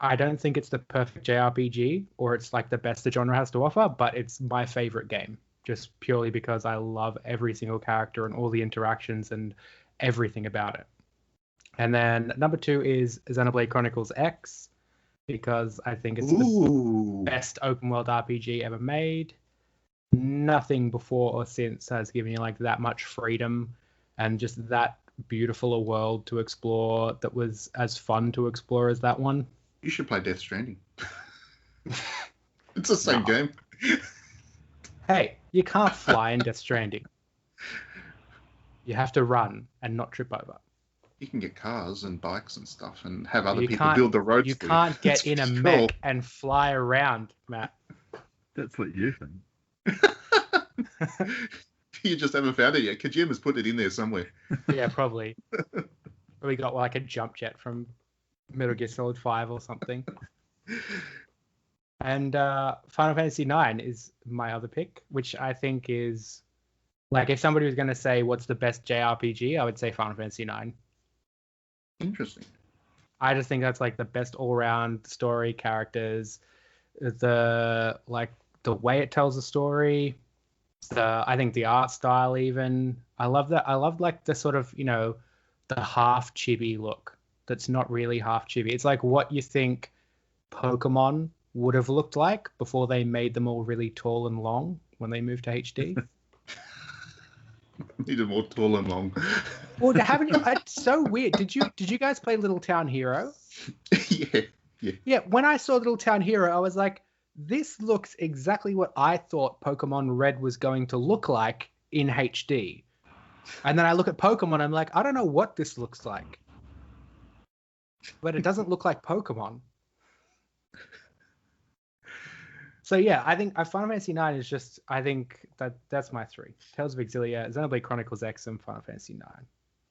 I don't think it's the perfect JRPG or it's like the best the genre has to offer, but it's my favorite game just purely because I love every single character and all the interactions and everything about it. And then number 2 is Xenoblade Chronicles X, because I think it's the best open world RPG ever made. Nothing before or since has given you like that much freedom and just that beautiful a world to explore that was as fun to explore as that one. You should play Death Stranding. It's the same game. Hey, you can't fly in Death Stranding. You have to run and not trip over. You can get cars and bikes and stuff and have other people build the roads. You can't get in a mech and fly around, Matt. That's what you think. You just haven't found it yet. Kojima's put it in there somewhere. Yeah, probably. We got like a jump jet from Metal Gear Solid 5 or something. And Final Fantasy 9 is my other pick, which I think is like, if somebody was going to say what's the best JRPG, I would say Final Fantasy 9. Interesting. I just think that's like the best all-round story, characters, the way it tells a story, I think the art style even. I love that. I love like the sort of, the half chibi look that's not really half chibi. It's like what you think Pokemon would have looked like before they made them all really tall and long when they moved to HD. Needed more tall and long. Well, haven't you? It's so weird. Did you guys play Little Town Hero? Yeah. When I saw Little Town Hero, I was like, this looks exactly what I thought Pokemon Red was going to look like in HD. And then I look at Pokemon, I'm like, I don't know what this looks like. But it doesn't look like Pokemon. So yeah, I think Final Fantasy 9 is just, I think that's my 3. Tales of Exilia, Xenoblade Chronicles X, and Final Fantasy 9.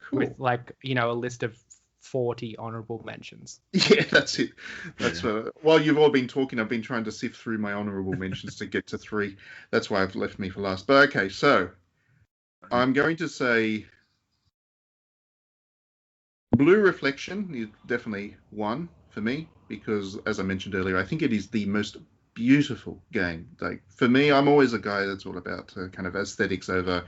Cool. With like, a list of 40 honorable mentions. Yeah, that's it. That's while you've all been talking, I've been trying to sift through my honorable mentions to get to 3. That's why I've left me for last. But okay, so I'm going to say Blue Reflection is definitely 1 for me because, as I mentioned earlier, I think it is the most beautiful game. Like for me, I'm always a guy that's all about kind of aesthetics over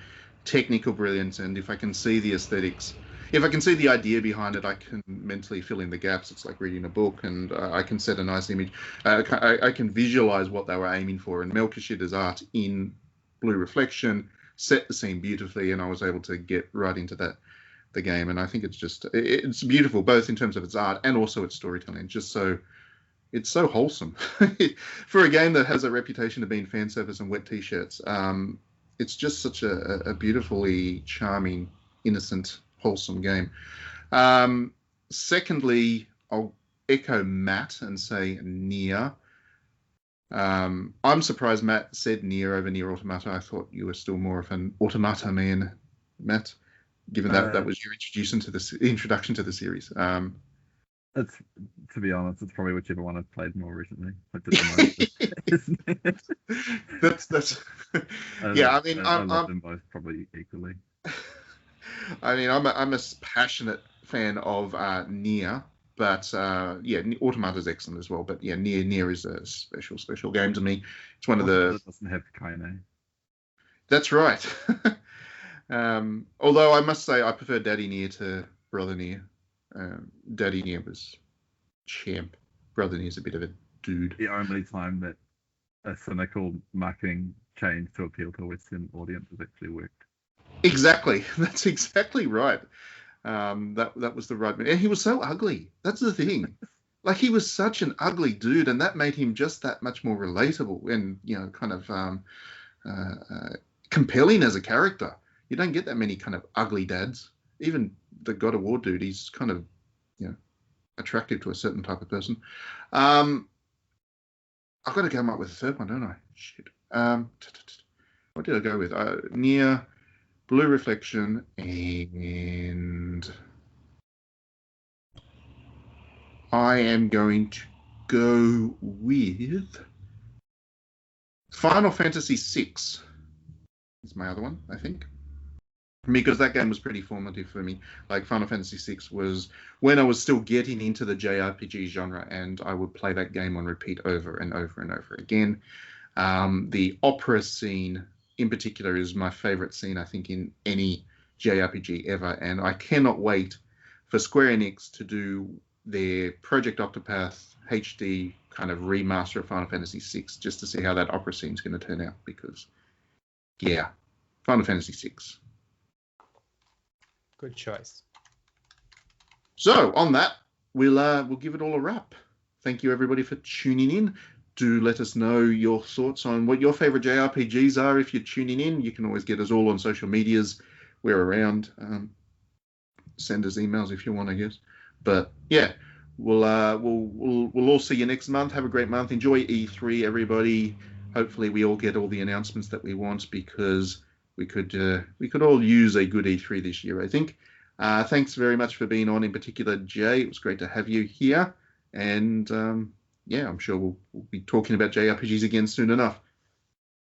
technical brilliance, and if I can see the aesthetics, if I can see the idea behind it, I can mentally fill in the gaps. It's like reading a book, and I can set a nice image. I can visualize what they were aiming for, and Mel Kishida's art in Blue Reflection set the scene beautifully, and I was able to get right into the game. And I think it's beautiful, both in terms of its art and also its storytelling. It's so wholesome for a game that has a reputation of being fan service and wet t-shirts. It's just such a beautifully charming, innocent, wholesome game. Secondly, I'll echo Matt and say Nier. I'm surprised Matt said Nier over Nier Automata. I thought you were still more of an Automata man, Matt, given that was your introduction to the series. It's, to be honest, it's probably whichever one I've played more recently. That's yeah. I mean, I love them both probably equally. I mean, I'm a passionate fan of Nier, but Automata is excellent as well. But yeah, Nier is a special game to me. It's one of the. It doesn't have Kaine. That's right. Although I must say, I prefer Daddy Nier to Brother Nier. Daddy Nier was champ. Brother Nier's a bit of a dude. The only time that a cynical marketing changed to appeal to a Western audience has actually worked. Exactly. That's exactly right. That was the right man. And he was so ugly. That's the thing. Like, he was such an ugly dude, and that made him just that much more relatable and, kind of compelling as a character. You don't get that many kind of ugly dads. Even the God of War dude, he's kind of, attractive to a certain type of person. I've got to come up with a third one, don't I? Shit. What did I go with? Near, Blue Reflection, and I am going to go with Final Fantasy VI. Is my other one, I think. Because that game was pretty formative for me. Like, Final Fantasy VI was when I was still getting into the JRPG genre, and I would play that game on repeat over and over and over again. The opera scene in particular is my favorite scene, I think, in any JRPG ever, and I cannot wait for Square Enix to do their Project Octopath HD kind of remaster of Final Fantasy VI, just to see how that opera scene is going to turn out, because, yeah, Final Fantasy VI. Good choice. So, on that, we'll give it all a wrap. Thank you, everybody, for tuning in. Do let us know your thoughts on what your favorite JRPGs are. If you're tuning in, you can always get us all on social medias. We're around. Send us emails if you want, I guess. But yeah, we'll all see you next month. Have a great month. Enjoy E3, everybody. Hopefully, we all get all the announcements that we want, because we could all use a good E3 this year, I think. Thanks very much for being on, in particular, Jay. It was great to have you here, and yeah, I'm sure we'll be talking about JRPGs again soon enough.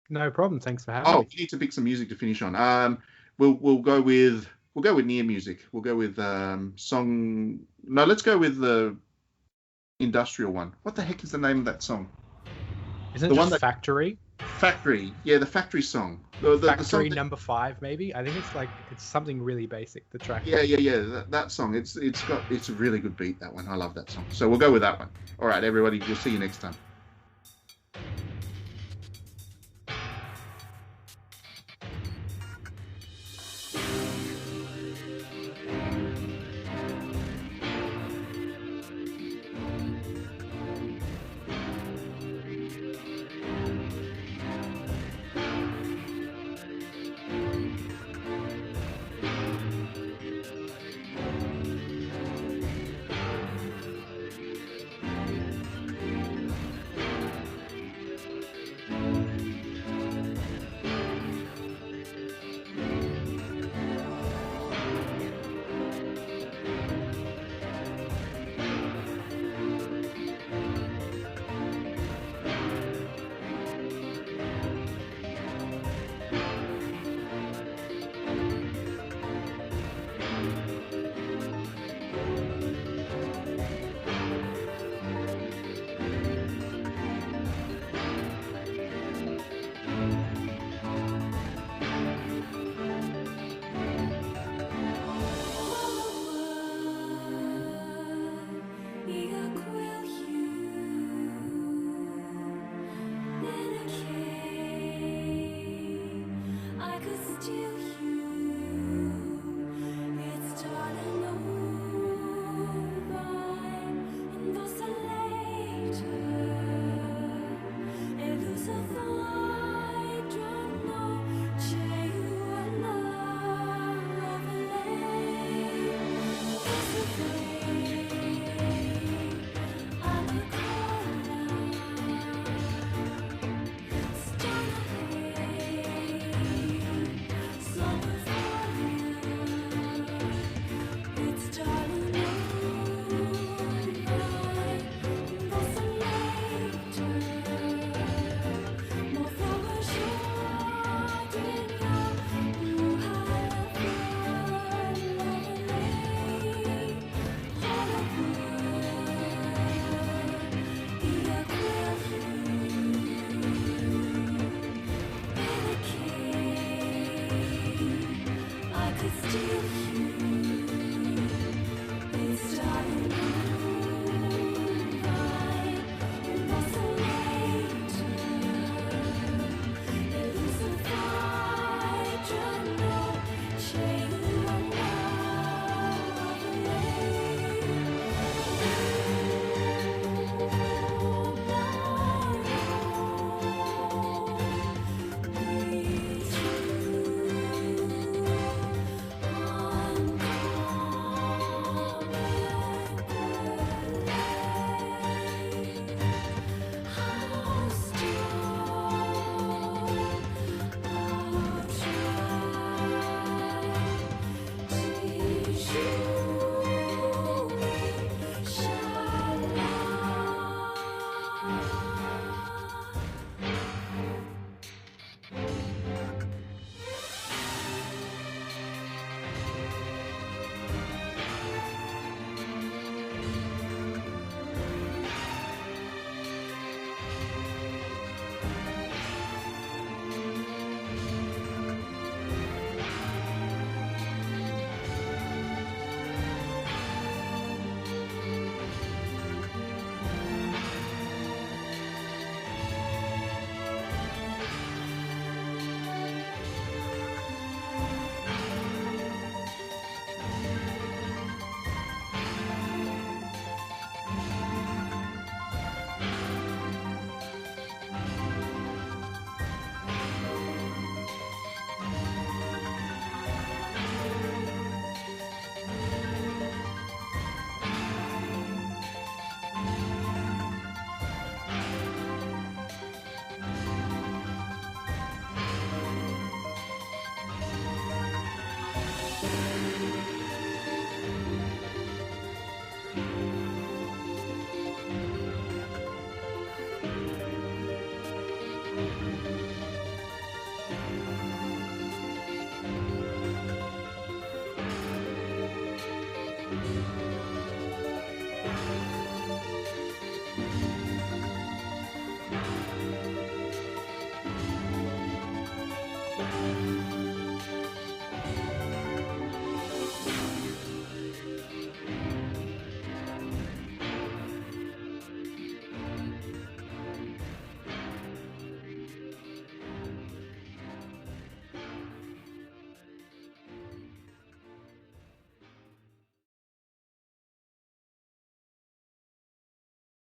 No problem. Thanks for having me. You need to pick some music to finish on. We'll go with Nier music. We'll go with song. No, let's go with the industrial one. What the heck is the name of that song? Isn't it just Factory? Factory. Yeah, the Factory song. Factory number 5, maybe. I think it's something really basic. The track. Yeah. That song. It's a really good beat. That one. I love that song. So we'll go with that one. All right, everybody. We'll see you next time.